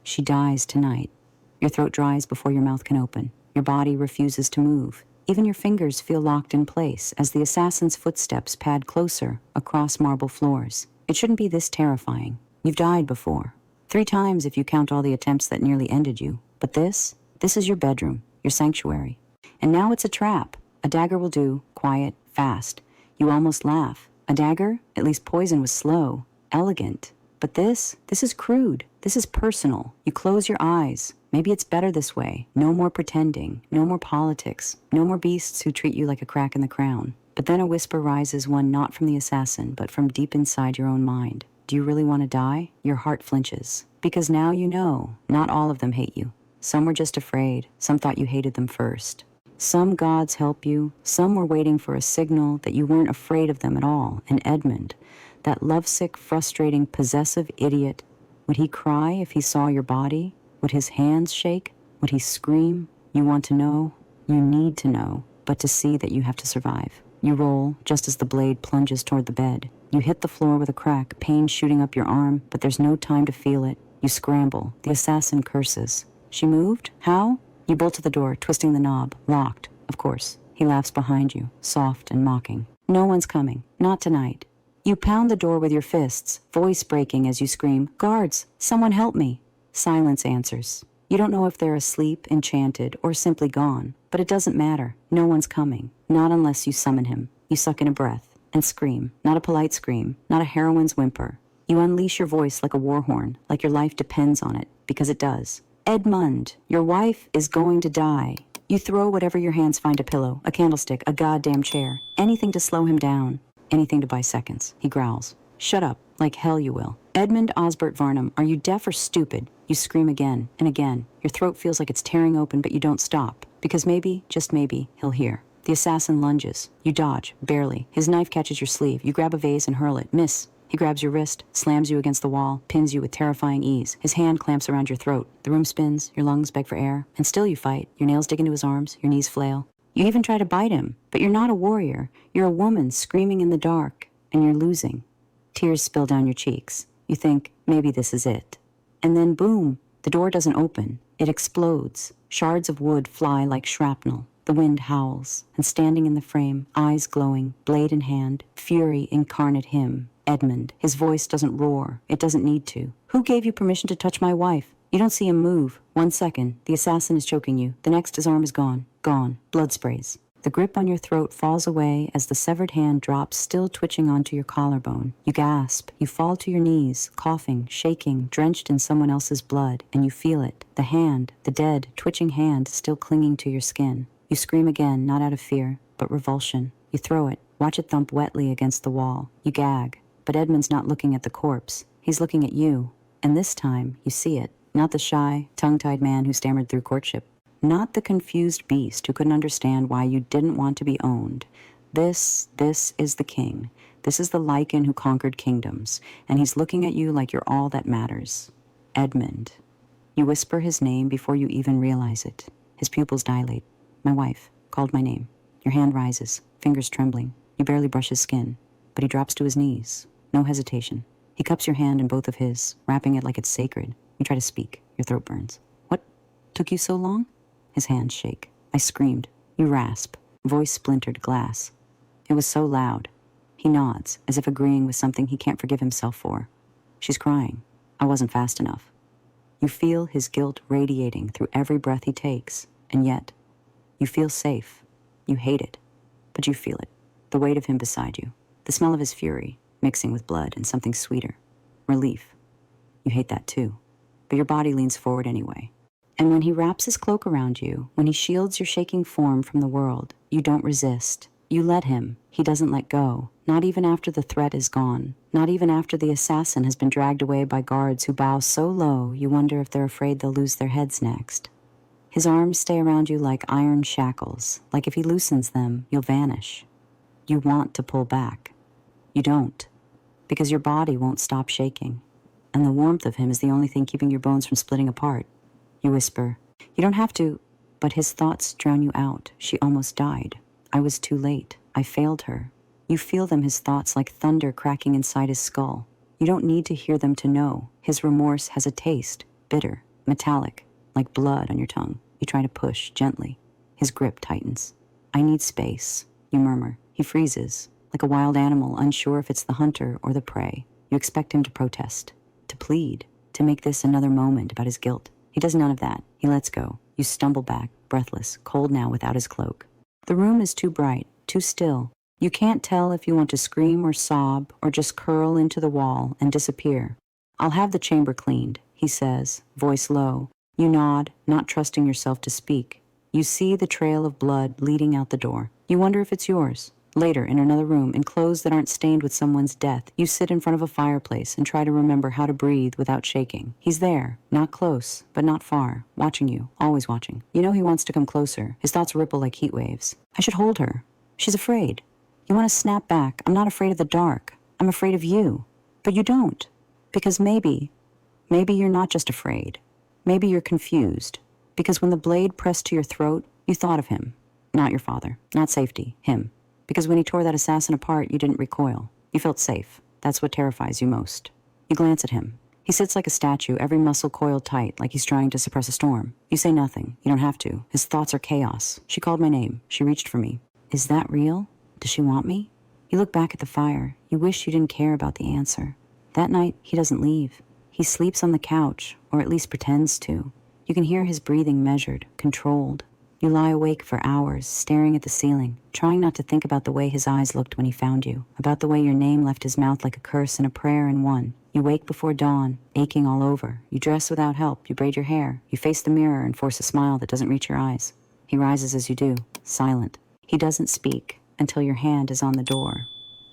She dies tonight. Your throat dries before your mouth can open. Your body refuses to move. Even your fingers feel locked in place as the assassin's footsteps pad closer across marble floors. It shouldn't be this terrifying. You've died before. 3 times if you count all the attempts that nearly ended you. But this is your bedroom, your sanctuary. And now it's a trap. A dagger will do, quiet, fast. You almost laugh. A dagger? At least poison was slow, elegant. But this is crude. This is personal. You close your eyes. Maybe it's better this way. No more pretending. No more politics. No more beasts who treat you like a crack in the crown. But then a whisper rises, one not from the assassin, but from deep inside your own mind. Do you really want to die? Your heart flinches. Because now you know, not all of them hate you. Some were just afraid. Some thought you hated them first. Some gods help you. Some were waiting for a signal that you weren't afraid of them at all. And Edmund, that lovesick, frustrating, possessive idiot, would he cry if he saw your body? Would his hands shake? Would he scream? You want to know? You need to know, but to see that you have to survive. You roll just as the blade plunges toward the bed. You hit the floor with a crack, pain shooting up your arm, but there's no time to feel it. You scramble. The assassin curses. She moved? How? You bolt to the door, twisting the knob. Locked, of course. He laughs behind you, soft and mocking. No one's coming. Not tonight. You pound the door with your fists, voice breaking as you scream, "Guards! Someone help me!" Silence answers. You don't know if they're asleep, enchanted, or simply gone, but it doesn't matter. No one's coming. Not unless you summon him. You suck in a breath and scream. Not a polite scream, not a heroine's whimper. You unleash your voice like a war horn, like your life depends on it, because it does. Edmund, your wife is going to die. You throw whatever your hands find, a pillow, a candlestick, a goddamn chair, anything to slow him down, anything to buy seconds. He growls. Shut up, like hell you will. Edmund Osbert Varnum, are you deaf or stupid? You scream again and again. Your throat feels like it's tearing open, but you don't stop. Because maybe, just maybe, he'll hear. The assassin lunges. You dodge, barely. His knife catches your sleeve. You grab a vase and hurl it. Miss. He grabs your wrist, slams you against the wall, pins you with terrifying ease. His hand clamps around your throat. The room spins, your lungs beg for air. And still you fight. Your nails dig into his arms, your knees flail. You even try to bite him. But you're not a warrior. You're a woman screaming in the dark. And you're losing. Tears spill down your cheeks. You think, maybe this is it. And then boom, the door doesn't open. It explodes. Shards of wood fly like shrapnel. The wind howls. And standing in the frame, eyes glowing, blade in hand, fury incarnate him, Edmund. His voice doesn't roar. It doesn't need to. Who gave you permission to touch my wife? You don't see him move. 1 second, the assassin is choking you. The next, his arm is gone. Gone. Blood sprays. The grip on your throat falls away as the severed hand drops, still twitching onto your collarbone. You gasp. You fall to your knees, coughing, shaking, drenched in someone else's blood, and you feel it. The hand, the dead, twitching hand, still clinging to your skin. You scream again, not out of fear, but revulsion. You throw it. Watch it thump wetly against the wall. You gag. But Edmund's not looking at the corpse. He's looking at you. And this time, you see it. Not the shy, tongue-tied man who stammered through courtship. Not the confused beast who couldn't understand why you didn't want to be owned. This is the king. This is the Lycan who conquered kingdoms. And he's looking at you like you're all that matters. Edmund. You whisper his name before you even realize it. His pupils dilate. My wife called my name. Your hand rises, fingers trembling. You barely brush his skin. But he drops to his knees. No hesitation. He cups your hand in both of his, wrapping it like it's sacred. You try to speak. Your throat burns. What took you so long? His hands shake. I screamed. You rasp. Voice splintered glass. It was so loud. He nods, as if agreeing with something he can't forgive himself for. She's crying. I wasn't fast enough. You feel his guilt radiating through every breath he takes, and yet, you feel safe. You hate it, but you feel it. The weight of him beside you. The smell of his fury, mixing with blood and something sweeter. Relief. You hate that too. But your body leans forward anyway. And when he wraps his cloak around you, when he shields your shaking form from the world, you don't resist. You let him. He doesn't let go. Not even after the threat is gone. Not even after the assassin has been dragged away by guards who bow so low you wonder if they're afraid they'll lose their heads next. His arms stay around you like iron shackles, like if he loosens them, you'll vanish. You want to pull back. You don't, because your body won't stop shaking. And the warmth of him is the only thing keeping your bones from splitting apart. You whisper, you don't have to, but his thoughts drown you out. She almost died. I was too late. I failed her. You feel them, his thoughts, like thunder cracking inside his skull. You don't need to hear them to know. His remorse has a taste, bitter, metallic, like blood on your tongue. You try to push, gently. His grip tightens. I need space, you murmur. He freezes, like a wild animal, unsure if it's the hunter or the prey. You expect him to protest, to plead, to make this another moment about his guilt. He does none of that. He lets go. You stumble back, breathless, cold now without his cloak. The room is too bright, too still. You can't tell if you want to scream or sob or just curl into the wall and disappear. I'll have the chamber cleaned, he says, voice low. You nod, not trusting yourself to speak. You see the trail of blood leading out the door. You wonder if it's yours. Later, in another room, in clothes that aren't stained with someone's death, you sit in front of a fireplace and try to remember how to breathe without shaking. He's there, not close, but not far, watching you, always watching. You know he wants to come closer. His thoughts ripple like heat waves. I should hold her. She's afraid. You want to snap back. I'm not afraid of the dark. I'm afraid of you. But you don't. Because maybe you're not just afraid. Maybe you're confused. Because when the blade pressed to your throat, you thought of him. Not your father. Not safety. Him. Because when he tore that assassin apart, you didn't recoil. You felt safe. That's what terrifies you most. You glance at him. He sits like a statue, every muscle coiled tight, like he's trying to suppress a storm. You say nothing. You don't have to. His thoughts are chaos. She called my name. She reached for me. Is that real? Does she want me? You look back at the fire. You wish you didn't care about the answer. That night, he doesn't leave. He sleeps on the couch, or at least pretends to. You can hear his breathing measured, controlled. You lie awake for hours, staring at the ceiling, trying not to think about the way his eyes looked when he found you, about the way your name left his mouth like a curse and a prayer in one. You wake before dawn, aching all over. You dress without help. You braid your hair. You face the mirror and force a smile that doesn't reach your eyes. He rises as you do, silent. He doesn't speak until your hand is on the door.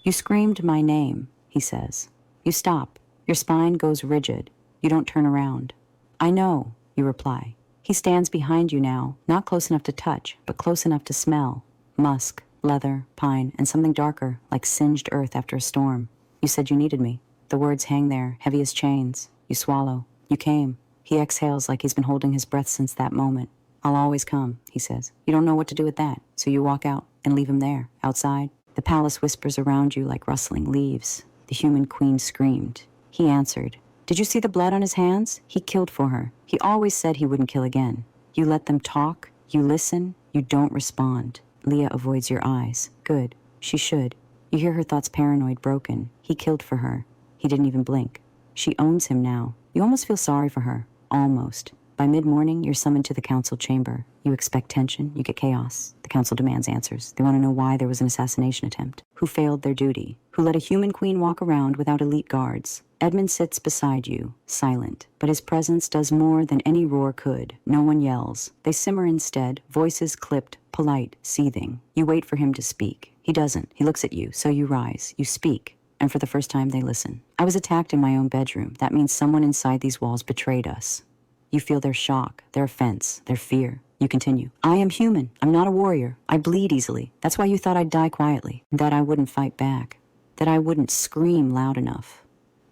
You screamed my name, he says. You stop. Your spine goes rigid. You don't turn around. I know, you reply. He stands behind you now, not close enough to touch, but close enough to smell. Musk, leather, pine, and something darker, like singed earth after a storm. You said you needed me. The words hang there, heavy as chains. You swallow. You came. He exhales like he's been holding his breath since that moment. I'll always come, he says. You don't know what to do with that, so you walk out and leave him there, outside. The palace whispers around you like rustling leaves. The human queen screamed. He answered. Did you see the blood on his hands? He killed for her. He always said he wouldn't kill again. You let them talk. You listen. You don't respond. Leah avoids your eyes. Good. She should. You hear her thoughts paranoid, broken. He killed for her. He didn't even blink. She owns him now. You almost feel sorry for her. almost. By mid-morning, you're summoned to the council chamber. You expect tension, you get chaos. The council demands answers. They want to know why there was an assassination attempt, who failed their duty, who let a human queen walk around without elite guards. Edmund sits beside you, silent, but his presence does more than any roar could. No one yells. They simmer instead, voices clipped, polite, seething. You wait for him to speak. He doesn't. He looks at you, so you rise. You speak. And for the first time, they listen. I was attacked in my own bedroom. That means someone inside these walls betrayed us. You feel their shock, their offense, their fear. You continue. I am human. I'm not a warrior. I bleed easily. That's why you thought I'd die quietly. That I wouldn't fight back. That I wouldn't scream loud enough.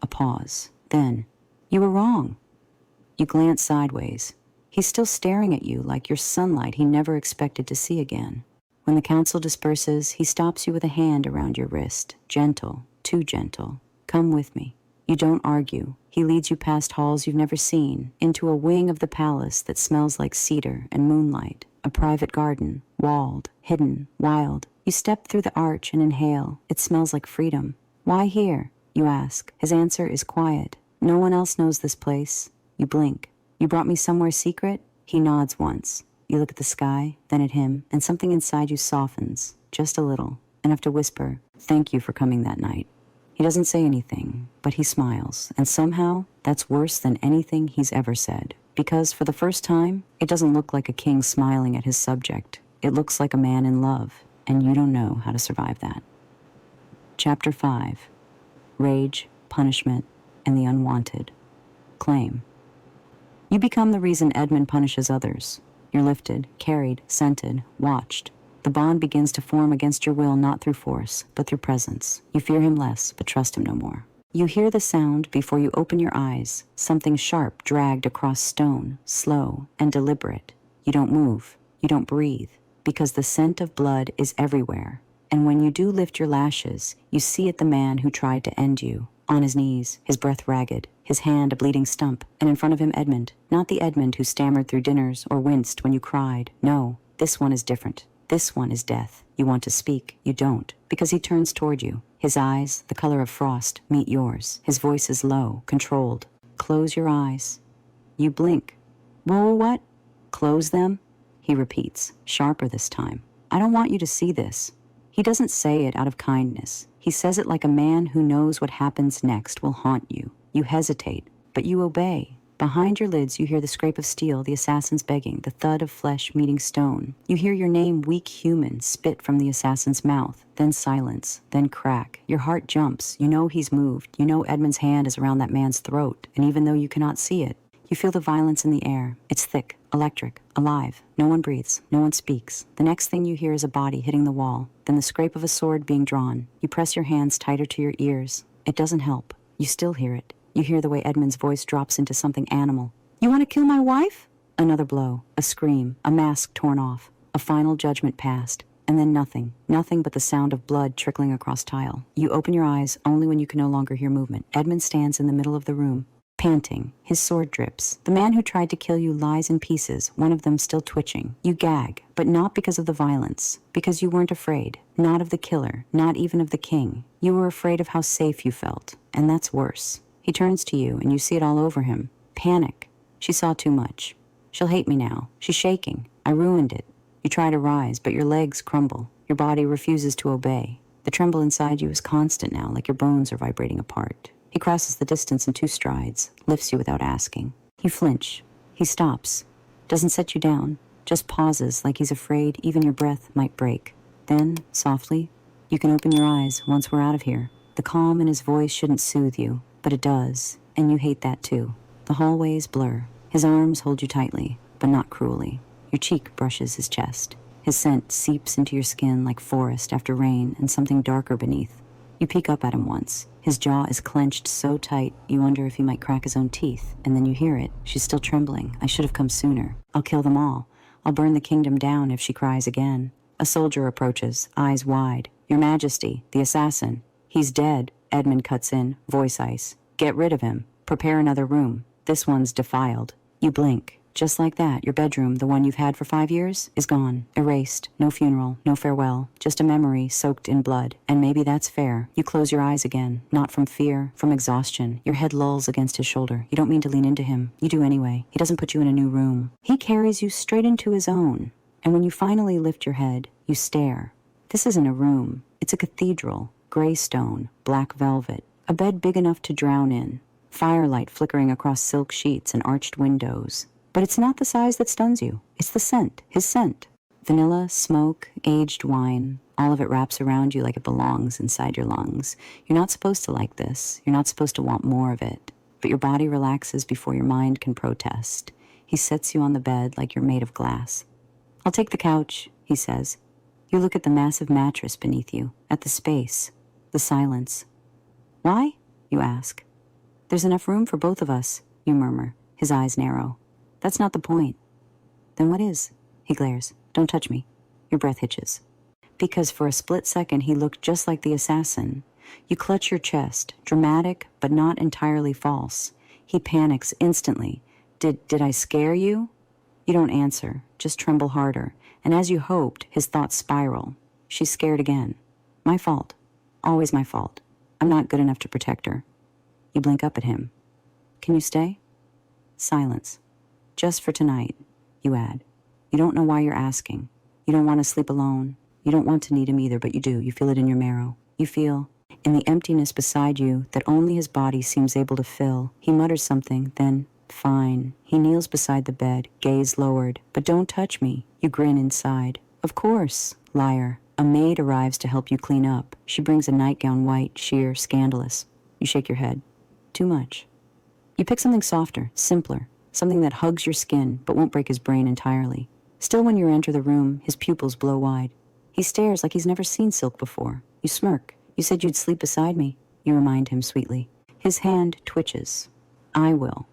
A pause. Then, you were wrong. You glance sideways. He's still staring at you like you're sunlight he never expected to see again. When the council disperses, he stops you with a hand around your wrist. Gentle, too gentle. Come with me. You don't argue. He leads you past halls you've never seen, into a wing of the palace that smells like cedar and moonlight, a private garden, walled, hidden, wild. You step through the arch and inhale. It smells like freedom. Why here? You ask. His answer is quiet. No one else knows this place. You blink. You brought me somewhere secret? He nods once. You look at the sky, then at him, and something inside you softens, just a little, enough to whisper, "Thank you for coming that night." He doesn't say anything, but he smiles, and somehow that's worse than anything he's ever said. Because for the first time, it doesn't look like a king smiling at his subject. It looks like a man in love, and you don't know how to survive that. Chapter 5. Rage, Punishment, and the Unwanted. Claim. You become the reason Edmund punishes others. You're lifted, carried, scented, watched. The bond begins to form against your will, not through force, but through presence. You fear him less, but trust him no more. You hear the sound before you open your eyes, something sharp dragged across stone, slow and deliberate. You don't move, you don't breathe, because the scent of blood is everywhere. And when you do lift your lashes, you see it the man who tried to end you, on his knees, his breath ragged, his hand a bleeding stump, and in front of him Edmund, not the Edmund who stammered through dinners or winced when you cried. No, this one is different. This one is death. You want to speak, you don't, because he turns toward you. His eyes, the color of frost, meet yours. His voice is low, controlled. Close your eyes. You blink. Whoa, what? Close them? He repeats, sharper this time. I don't want you to see this. He doesn't say it out of kindness. He says it like a man who knows what happens next will haunt you. You hesitate, but you obey. Behind your lids, you hear the scrape of steel, the assassin's begging, the thud of flesh meeting stone. You hear your name, weak human, spit from the assassin's mouth, then silence, then crack. Your heart jumps. You know he's moved. You know Edmund's hand is around that man's throat, and even though you cannot see it, you feel the violence in the air. It's thick, electric, alive. No one breathes. No one speaks. The next thing you hear is a body hitting the wall, then the scrape of a sword being drawn. You press your hands tighter to your ears. It doesn't help. You still hear it. You hear the way Edmund's voice drops into something animal. You want to kill my wife? Another blow, a scream, a mask torn off, a final judgment passed, and then nothing. Nothing but the sound of blood trickling across tile. You open your eyes only when you can no longer hear movement. Edmund stands in the middle of the room, panting. His sword drips. The man who tried to kill you lies in pieces, one of them still twitching. You gag, but not because of the violence, because you weren't afraid. Not of the killer, not even of the king. You were afraid of how safe you felt, and that's worse. He turns to you, and you see it all over him. Panic. She saw too much. She'll hate me now. She's shaking. I ruined it. You try to rise, but your legs crumble. Your body refuses to obey. The tremble inside you is constant now, like your bones are vibrating apart. He crosses the distance in 2 strides, lifts you without asking. You flinch. He stops. Doesn't set you down. Just pauses like he's afraid even your breath might break. Then, softly, you can open your eyes once we're out of here. The calm in his voice shouldn't soothe you. But it does, and you hate that too. The hallways blur. His arms hold you tightly, but not cruelly. Your cheek brushes his chest. His scent seeps into your skin like forest after rain and something darker beneath. You peek up at him once. His jaw is clenched so tight, you wonder if he might crack his own teeth. And then you hear it. She's still trembling. I should have come sooner. I'll kill them all. I'll burn the kingdom down if she cries again. A soldier approaches, eyes wide. Your Majesty, the assassin. He's dead. Edmund cuts in, voice ice. Get rid of him. Prepare another room. This one's defiled. You blink. Just like that, your bedroom, the one you've had for 5 years, is gone. Erased. No funeral. No farewell. Just a memory soaked in blood. And maybe that's fair. You close your eyes again. Not from fear. From exhaustion. Your head lulls against his shoulder. You don't mean to lean into him. You do anyway. He doesn't put you in a new room. He carries you straight into his own. And when you finally lift your head, you stare. This isn't a room. It's a cathedral. Gray stone. Black velvet. A bed big enough to drown in. Firelight flickering across silk sheets and arched windows. But it's not the size that stuns you. It's the scent, his scent. Vanilla, smoke, aged wine, all of it wraps around you like it belongs inside your lungs. You're not supposed to like this. You're not supposed to want more of it. But your body relaxes before your mind can protest. He sets you on the bed like you're made of glass. "I'll take the couch," he says. You look at the massive mattress beneath you, at the space, the silence. "Why?" you ask. "There's enough room for both of us," you murmur, his eyes narrow. "That's not the point." "Then what is?" He glares. "Don't touch me." Your breath hitches. Because for a split second he looked just like the assassin. You clutch your chest, dramatic but not entirely false. He panics instantly. Did I scare you?" You don't answer, just tremble harder. And as you hoped, his thoughts spiral. She's scared again. My fault. Always my fault. I'm not good enough to protect her. You blink up at him. "Can you stay?" Silence. "Just for tonight," you add. You don't know why you're asking. You don't want to sleep alone. You don't want to need him either, but you do. You feel it in your marrow. You feel, in the emptiness beside you that only his body seems able to fill. He mutters something, then, "Fine." He kneels beside the bed, gaze lowered. "But don't touch me." You grin inside. "Of course." Liar. A maid arrives to help you clean up. She brings a nightgown, white, sheer, scandalous. You shake your head. Too much. You pick something softer, simpler. Something that hugs your skin, but won't break his brain entirely. Still, when you enter the room, his pupils blow wide. He stares like he's never seen silk before. You smirk. "You said you'd sleep beside me," you remind him sweetly. His hand twitches. "I will."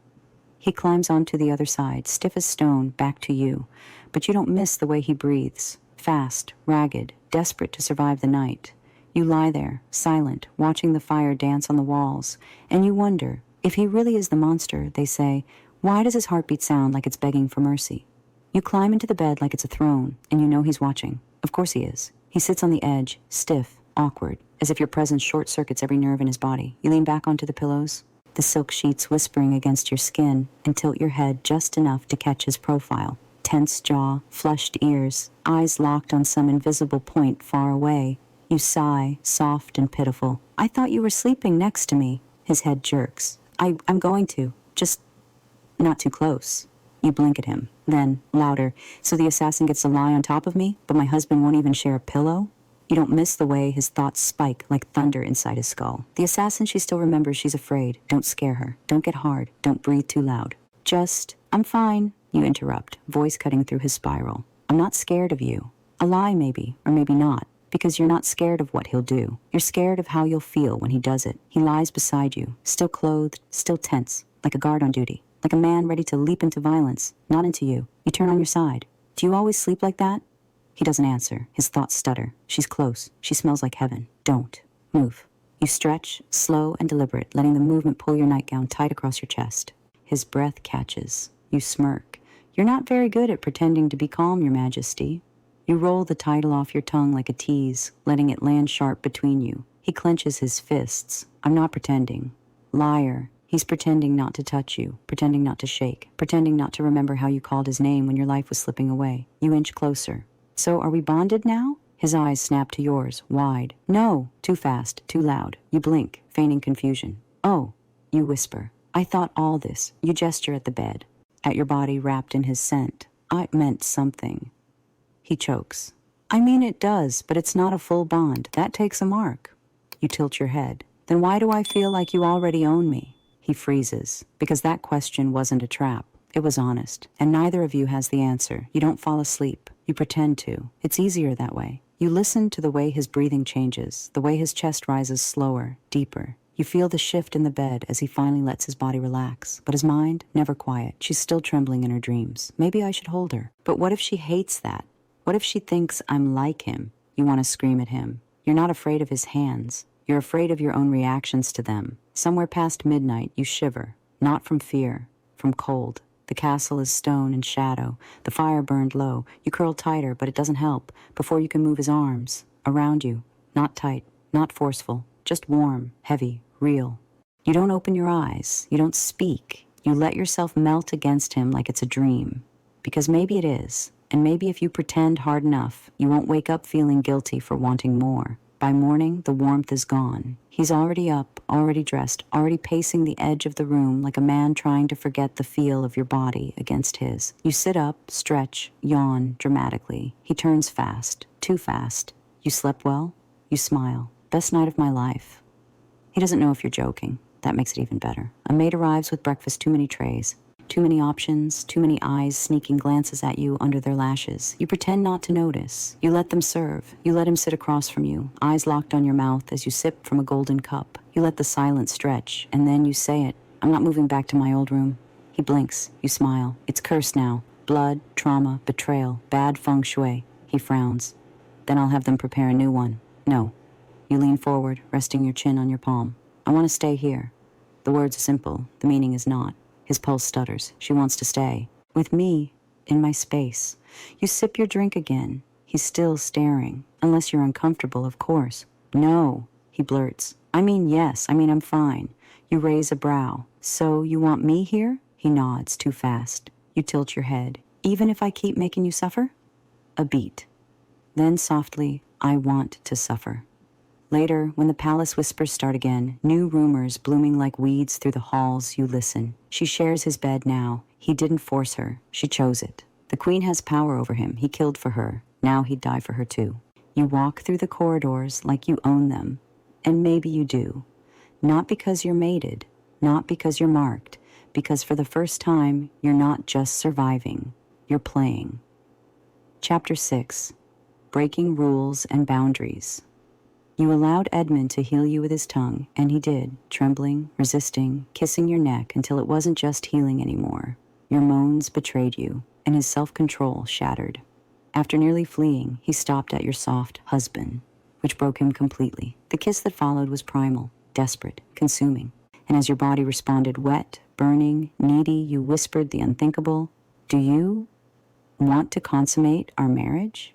He climbs onto the other side, stiff as stone, back to you. But you don't miss the way he breathes. Fast, ragged, desperate to survive the night. You lie there, silent, watching the fire dance on the walls. And you wonder, if he really is the monster, they say, why does his heartbeat sound like it's begging for mercy? You climb into the bed like it's a throne, and you know he's watching. Of course he is. He sits on the edge, stiff, awkward, as if your presence short-circuits every nerve in his body. You lean back onto the pillows, the silk sheets whispering against your skin, and tilt your head just enough to catch his profile. Tense jaw, flushed ears, eyes locked on some invisible point far away. You sigh, soft and pitiful. "I thought you were sleeping next to me." His head jerks. I'm going to. Just not too close." You blink at him. Then, louder, "So the assassin gets to lie on top of me, but my husband won't even share a pillow?" You don't miss the way his thoughts spike like thunder inside his skull. The assassin, she still remembers she's afraid. Don't scare her. Don't get hard. Don't breathe too loud. Just, "I'm fine," you interrupt, voice cutting through his spiral. "I'm not scared of you." A lie, maybe, or maybe not. Because you're not scared of what he'll do. You're scared of how you'll feel when he does it. He lies beside you, still clothed, still tense, like a guard on duty. Like a man ready to leap into violence, not into you. You turn on your side. "Do you always sleep like that?" He doesn't answer. His thoughts stutter. She's close. She smells like heaven. Don't. Move. You stretch, slow and deliberate, letting the movement pull your nightgown tight across your chest. His breath catches. You smirk. "You're not very good at pretending to be calm, Your Majesty." You roll the title off your tongue like a tease, letting it land sharp between you. He clenches his fists. "I'm not pretending." Liar. He's pretending not to touch you, pretending not to shake, pretending not to remember how you called his name when your life was slipping away. You inch closer. "So are we bonded now?" His eyes snap to yours, wide. "No." Too fast, too loud. You blink, feigning confusion. "Oh," you whisper. "I thought all this." You gesture at the bed, at your body wrapped in his scent. "I meant something." He chokes. "I mean it does, but it's not a full bond. That takes a mark." You tilt your head. "Then why do I feel like you already own me?" He freezes, because that question wasn't a trap. It was honest, and neither of you has the answer. You don't fall asleep. You pretend to. It's easier that way. You listen to the way his breathing changes, the way his chest rises slower, deeper. You feel the shift in the bed as he finally lets his body relax. But his mind, never quiet. She's still trembling in her dreams. Maybe I should hold her. But what if she hates that? What if she thinks I'm like him? You want to scream at him. You're not afraid of his hands. You're afraid of your own reactions to them. Somewhere past midnight, you shiver. Not from fear, from cold. The castle is stone and shadow. The fire burned low. You curl tighter, but it doesn't help. Before you can move his arms. Around you. Not tight. Not forceful. Just warm, heavy, real. You don't open your eyes. You don't speak. You let yourself melt against him like it's a dream. Because maybe it is. And maybe if you pretend hard enough, you won't wake up feeling guilty for wanting more. By morning, the warmth is gone. He's already up, already dressed, already pacing the edge of the room like a man trying to forget the feel of your body against his. You sit up, stretch, yawn dramatically. He turns fast, too fast. You slept well? You smile. Best night of my life. He doesn't know if you're joking. That makes it even better. A maid arrives with breakfast, too many trays. Too many options, too many eyes sneaking glances at you under their lashes. You pretend not to notice. You let them serve. You let him sit across from you, eyes locked on your mouth as you sip from a golden cup. You let the silence stretch, and then you say it. I'm not moving back to my old room. He blinks. You smile. It's cursed now. Blood, trauma, betrayal, bad feng shui. He frowns. Then I'll have them prepare a new one. No. You lean forward, resting your chin on your palm. I want to stay here. The words are simple. The meaning is not. His pulse stutters. She wants to stay. With me, in my space. You sip your drink again. He's still staring. Unless you're uncomfortable, of course. No, he blurts. I mean, yes. I mean, I'm fine. You raise a brow. So, you want me here? He nods, too fast. You tilt your head. Even if I keep making you suffer? A beat. Then softly, I want to suffer. Later, when the palace whispers start again, new rumors blooming like weeds through the halls, you listen. She shares his bed now. He didn't force her. She chose it. The queen has power over him. He killed for her. Now he'd die for her too. You walk through the corridors like you own them. And maybe you do. Not because you're mated. Not because you're marked. Because for the first time, you're not just surviving. You're playing. Chapter 6. Breaking Rules and Boundaries. You allowed Edmund to heal you with his tongue, and he did, trembling, resisting, kissing your neck until it wasn't just healing anymore. Your moans betrayed you, and his self-control shattered. After nearly fleeing, he stopped at your soft husband, which broke him completely. The kiss that followed was primal, desperate, consuming. And as your body responded wet, burning, needy, you whispered the unthinkable, "Do you want to consummate our marriage?"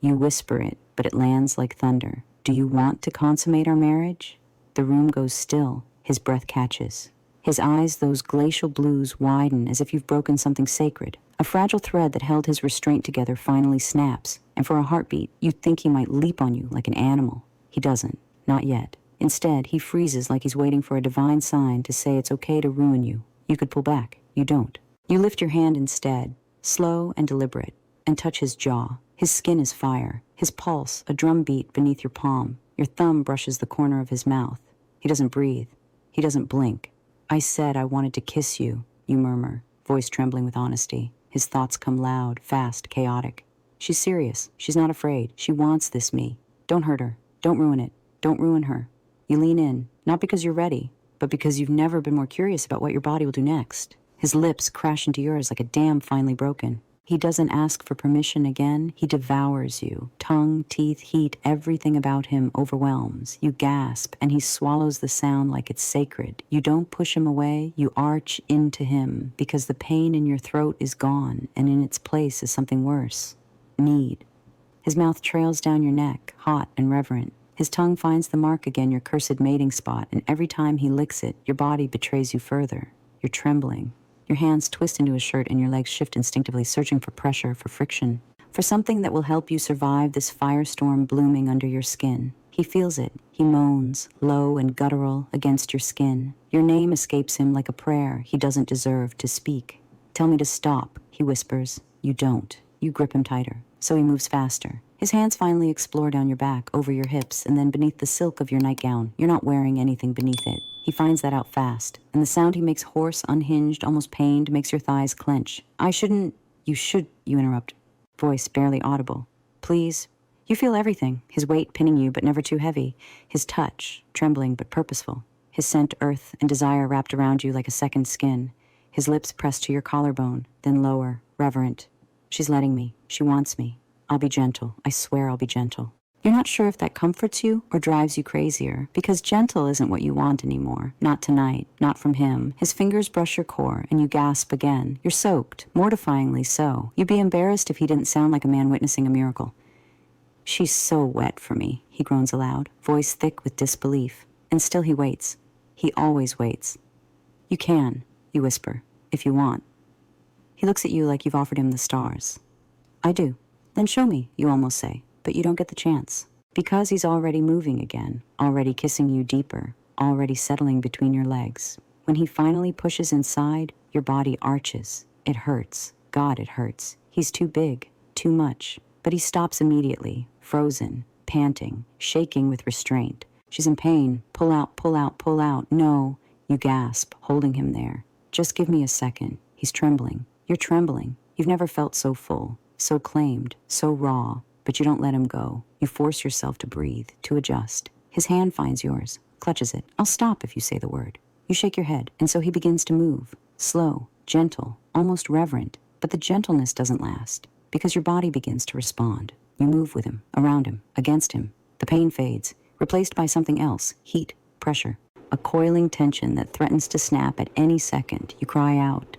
You whisper it, but it lands like thunder. Do you want to consummate our marriage? The room goes still. His breath catches. His eyes, those glacial blues, widen as if you've broken something sacred. A fragile thread that held his restraint together finally snaps, and for a heartbeat, you think he might leap on you like an animal. He doesn't. Not yet. Instead, he freezes like he's waiting for a divine sign to say it's okay to ruin you. You could pull back. You don't. You lift your hand instead, slow and deliberate, and touch his jaw. His skin is fire. His pulse, a drum beat beneath your palm. Your thumb brushes the corner of his mouth. He doesn't breathe. He doesn't blink. I said I wanted to kiss you, you murmur, voice trembling with honesty. His thoughts come loud, fast, chaotic. She's serious. She's not afraid. She wants this me. Don't hurt her. Don't ruin it. Don't ruin her. You lean in, not because you're ready, but because you've never been more curious about what your body will do next. His lips crash into yours like a dam finally broken. He doesn't ask for permission again. He devours you. Tongue, teeth, heat, everything about him overwhelms. You gasp, and he swallows the sound like it's sacred. You don't push him away. You arch into him, because the pain in your throat is gone, and in its place is something worse. Need. His mouth trails down your neck, hot and reverent. His tongue finds the mark again, your cursed mating spot, and every time he licks it, your body betrays you further. You're trembling. Your hands twist into his shirt and your legs shift instinctively, searching for pressure, for friction, for something that will help you survive this firestorm blooming under your skin. He feels it. He moans, low and guttural, against your skin. Your name escapes him like a prayer he doesn't deserve to speak. Tell me to stop, he whispers. You don't. You grip him tighter. So he moves faster. His hands finally explore down your back, over your hips, and then beneath the silk of your nightgown. You're not wearing anything beneath it. He finds that out fast, and the sound he makes hoarse, unhinged, almost pained, makes your thighs clench. You should, you interrupt, voice barely audible. Please. You feel everything, his weight pinning you but never too heavy, his touch, trembling but purposeful, his scent, earth, and desire wrapped around you like a second skin, his lips pressed to your collarbone, then lower, reverent. She's letting me. She wants me. I'll be gentle. I swear I'll be gentle. You're not sure if that comforts you or drives you crazier, because gentle isn't what you want anymore. Not tonight, not from him. His fingers brush your core, and you gasp again. You're soaked, mortifyingly so. You'd be embarrassed if he didn't sound like a man witnessing a miracle. "She's so wet for me," he groans aloud, voice thick with disbelief. And still he waits. He always waits. "You can," you whisper, "if you want." He looks at you like you've offered him the stars. "I do." "Then show me," you almost say, but you don't get the chance. Because he's already moving again, already kissing you deeper, already settling between your legs. When he finally pushes inside, your body arches. It hurts. God, it hurts. He's too big, too much. But he stops immediately, frozen, panting, shaking with restraint. "She's in pain. Pull out, pull out, pull out." "No," you gasp, holding him there. "Just give me a second." He's trembling. You're trembling. You've never felt so full, so claimed, so raw. But you don't let him go. You force yourself to breathe, to adjust. His hand finds yours, clutches it. "I'll stop if you say the word." You shake your head, and so he begins to move. Slow, gentle, almost reverent. But the gentleness doesn't last, because your body begins to respond. You move with him, around him, against him. The pain fades, replaced by something else. Heat, pressure. A coiling tension that threatens to snap at any second. You cry out,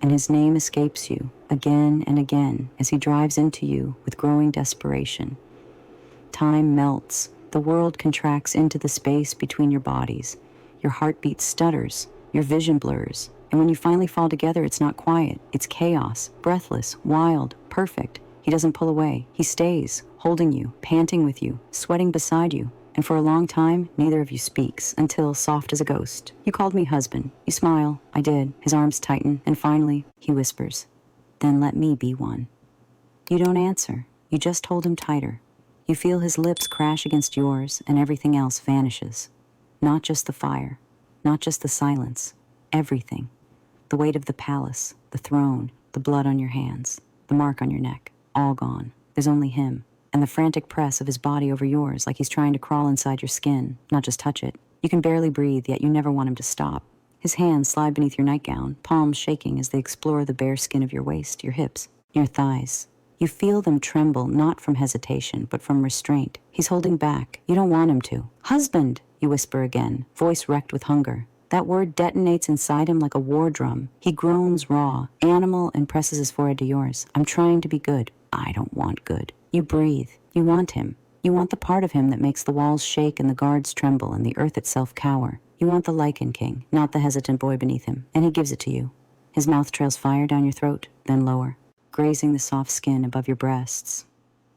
and his name escapes you again and again as he drives into you with growing desperation. Time melts. The world contracts into the space between your bodies. Your heartbeat stutters. Your vision blurs. And when you finally fall together, it's not quiet. It's chaos, breathless, wild, perfect. He doesn't pull away. He stays, holding you, panting with you, sweating beside you. And for a long time, neither of you speaks, until, soft as a ghost, "You called me husband." You smile. "I did." His arms tighten, and finally, he whispers, "Then let me be one." You don't answer. You just hold him tighter. You feel his lips crash against yours, and everything else vanishes. Not just the fire, not just the silence, everything. The weight of the palace, the throne, the blood on your hands, the mark on your neck, all gone. There's only him. And the frantic press of his body over yours, like he's trying to crawl inside your skin, not just touch it. You can barely breathe, yet you never want him to stop. His hands slide beneath your nightgown, palms shaking as they explore the bare skin of your waist, your hips, your thighs. You feel them tremble, not from hesitation, but from restraint. He's holding back. You don't want him to. "Husband," you whisper again, voice wrecked with hunger. That word detonates inside him like a war drum. He groans raw, animal, and presses his forehead to yours. "I'm trying to be good." "I don't want good." You breathe. You want him. You want the part of him that makes the walls shake and the guards tremble and the earth itself cower. You want the Lycan King, not the hesitant boy beneath him, and he gives it to you. His mouth trails fire down your throat, then lower, grazing the soft skin above your breasts.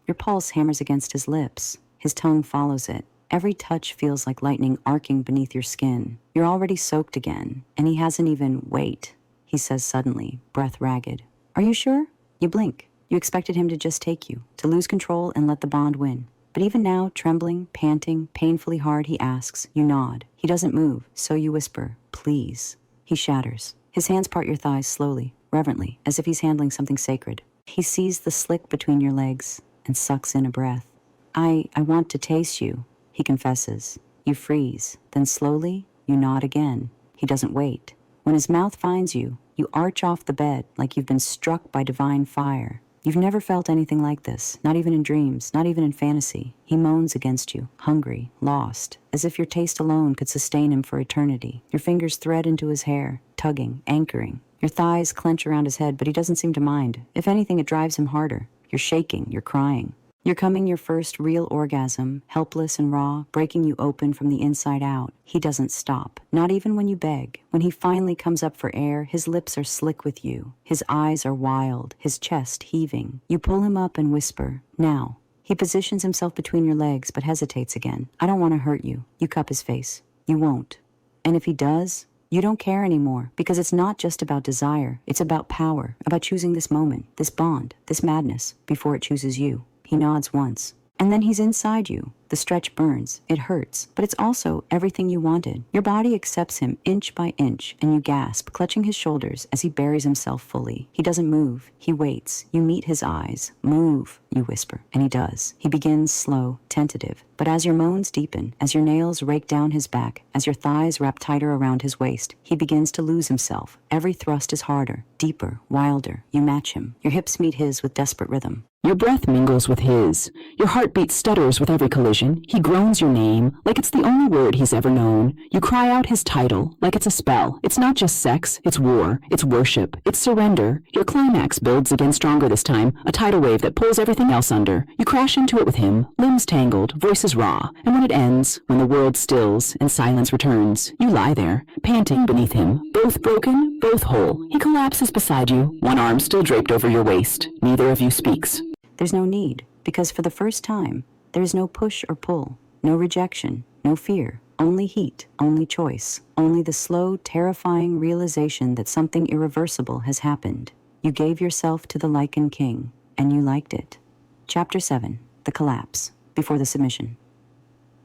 Your pulse hammers against his lips. His tongue follows it. Every touch feels like lightning arcing beneath your skin. You're already soaked again, and he hasn't even "Wait," he says suddenly, breath ragged. "Are you sure?" You blink. You expected him to just take you, to lose control and let the bond win. But even now, trembling, panting, painfully hard, he asks. You nod. He doesn't move, so you whisper, "Please." He shatters. His hands part your thighs slowly, reverently, as if he's handling something sacred. He sees the slick between your legs and sucks in a breath. I want to taste you," he confesses. You freeze. Then slowly, you nod again. He doesn't wait. When his mouth finds you, you arch off the bed like you've been struck by divine fire. You've never felt anything like this, not even in dreams, not even in fantasy. He moans against you, hungry, lost, as if your taste alone could sustain him for eternity. Your fingers thread into his hair, tugging, anchoring. Your thighs clench around his head, but he doesn't seem to mind. If anything, it drives him harder. You're shaking, you're crying. You're coming your first real orgasm, helpless and raw, breaking you open from the inside out. He doesn't stop, not even when you beg. When he finally comes up for air, his lips are slick with you. His eyes are wild, his chest heaving. You pull him up and whisper, "Now." He positions himself between your legs, but hesitates again. "I don't want to hurt you." You cup his face. You won't. And if he does, you don't care anymore, because it's not just about desire. It's about power, about choosing this moment, this bond, this madness, before it chooses you. He nods once, and then he's inside you, The stretch burns, it hurts, but it's also everything you wanted. Your body accepts him inch by inch, and you gasp, clutching his shoulders as he buries himself fully. He doesn't move. He waits. You meet his eyes. Move, you whisper, and he does. He begins slow, tentative, but as your moans deepen, as your nails rake down his back, as your thighs wrap tighter around his waist, he begins to lose himself. Every thrust is harder, deeper, wilder. You match him. Your hips meet his with desperate rhythm. Your breath mingles with his. Your heartbeat stutters with every collision. He groans your name, like it's the only word he's ever known. You cry out his title, like it's a spell. It's not just sex, it's war, it's worship, it's surrender. Your climax builds again stronger this time, a tidal wave that pulls everything else under. You crash into it with him, limbs tangled, voices raw. And when it ends, when the world stills and silence returns, you lie there, panting beneath him, both broken, both whole. He collapses beside you, one arm still draped over your waist. Neither of you speaks. There's no need, because for the first time, there is no push or pull, no rejection, no fear, only heat, only choice, only the slow, terrifying realization that something irreversible has happened. You gave yourself to the Lycan King, and you liked it. Chapter 7, The Collapse, before the submission.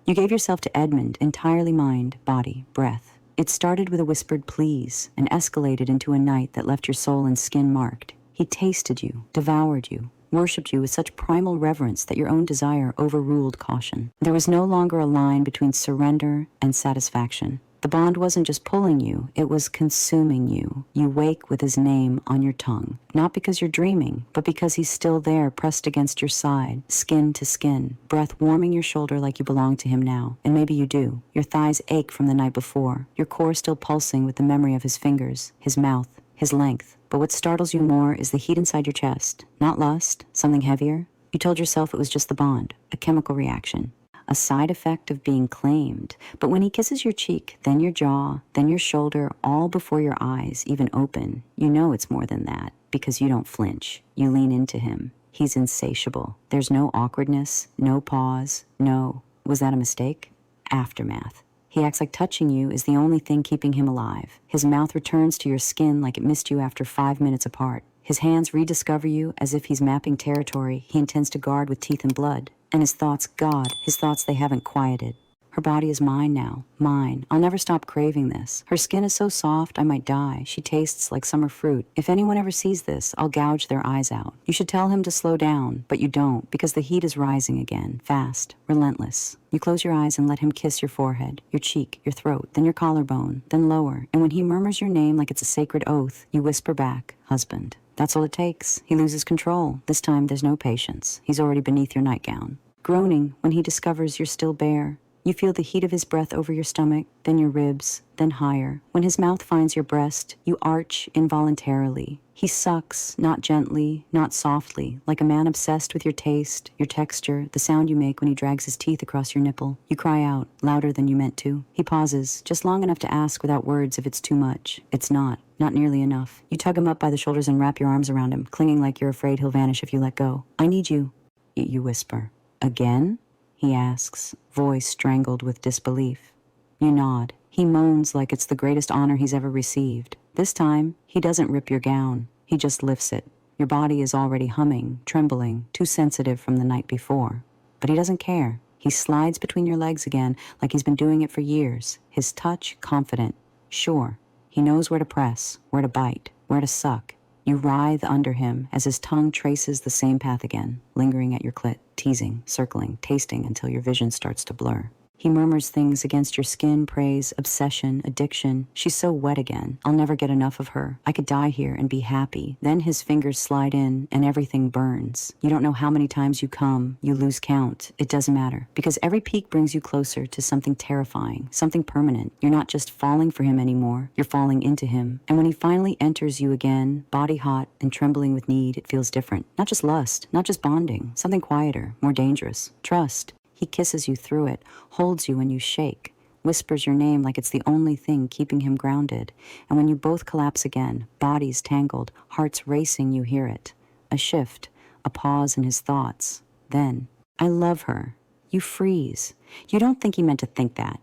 You gave yourself to Edmund, entirely mind, body, breath. It started with a whispered please, and escalated into a night that left your soul and skin marked. He tasted you, devoured you, worshipped you with such primal reverence that your own desire overruled caution. There was no longer a line between surrender and satisfaction. The bond wasn't just pulling you, it was consuming you. You wake with his name on your tongue, not because you're dreaming, but because he's still there pressed against your side, skin to skin, breath warming your shoulder like you belong to him now. And maybe you do. Your thighs ache from the night before, your core still pulsing with the memory of his fingers, his mouth, his length. But what startles you more is the heat inside your chest. Not lust, something heavier. You told yourself it was just the bond, a chemical reaction, a side effect of being claimed. But when he kisses your cheek, then your jaw, then your shoulder, all before your eyes even open, you know it's more than that, because you don't flinch. You lean into him. He's insatiable. There's no awkwardness, no pause, no, was that a mistake? Aftermath. He acts like touching you is the only thing keeping him alive. His mouth returns to your skin like it missed you after 5 minutes apart. His hands rediscover you as if he's mapping territory he intends to guard with teeth and blood. And his thoughts, God, his thoughts they haven't quieted. Her body is mine now, mine. I'll never stop craving this. Her skin is so soft I might die. She tastes like summer fruit. If anyone ever sees this, I'll gouge their eyes out. You should tell him to slow down, but you don't, because the heat is rising again, fast, relentless. You close your eyes and let him kiss your forehead, your cheek, your throat, then your collarbone, then lower. And when he murmurs your name like it's a sacred oath, you whisper back, husband. That's all it takes. He loses control. This time there's no patience. He's already beneath your nightgown. Groaning when he discovers you're still bare. You feel the heat of his breath over your stomach, then your ribs, then higher. When his mouth finds your breast, you arch involuntarily. He sucks, not gently, not softly, like a man obsessed with your taste, your texture, the sound you make when he drags his teeth across your nipple. You cry out, louder than you meant to. He pauses, just long enough to ask without words if it's too much. It's not nearly enough. You tug him up by the shoulders and wrap your arms around him, clinging like you're afraid he'll vanish if you let go. I need you, you whisper. Again? He asks, voice strangled with disbelief. You nod. He moans like it's the greatest honor he's ever received. This time, he doesn't rip your gown. He just lifts it. Your body is already humming, trembling, too sensitive from the night before. But he doesn't care. He slides between your legs again like he's been doing it for years. His touch confident, sure. He knows where to press, where to bite, where to suck. You writhe under him as his tongue traces the same path again, lingering at your clit, teasing, circling, tasting until your vision starts to blur. He murmurs things against your skin, praise, obsession, addiction. She's so wet again. I'll never get enough of her. I could die here and be happy. Then his fingers slide in and everything burns. You don't know how many times you come. You lose count. It doesn't matter. Because every peak brings you closer to something terrifying, something permanent. You're not just falling for him anymore. You're falling into him. And when he finally enters you again, body hot and trembling with need, it feels different. Not just lust, not just bonding. Something quieter, more dangerous. Trust. He kisses you through it, holds you when you shake, whispers your name like it's the only thing keeping him grounded. And when you both collapse again, bodies tangled, hearts racing, you hear it. A shift, a pause in his thoughts. Then, I love her. You freeze. You don't think he meant to think that.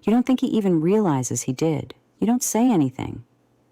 You don't think he even realizes he did. You don't say anything.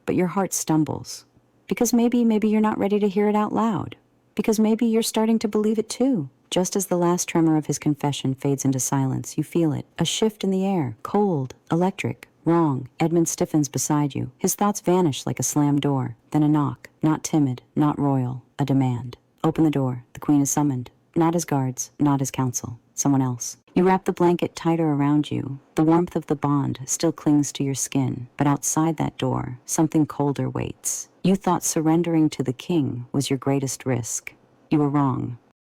But your heart stumbles. Because maybe you're not ready to hear it out loud. Because maybe you're starting to believe it too. Just as the last tremor of his confession fades into silence, you feel it. A shift in the air. Cold. Electric. Wrong. Edmund stiffens beside you. His thoughts vanish like a slammed door. Then a knock. Not timid. Not royal. A demand. Open the door. The queen is summoned. Not as guards. Not as counsel. Someone else. You wrap the blanket tighter around you. The warmth of the bond still clings to your skin. But outside that door, something colder waits. You thought surrendering to the king was your greatest risk. You were wrong.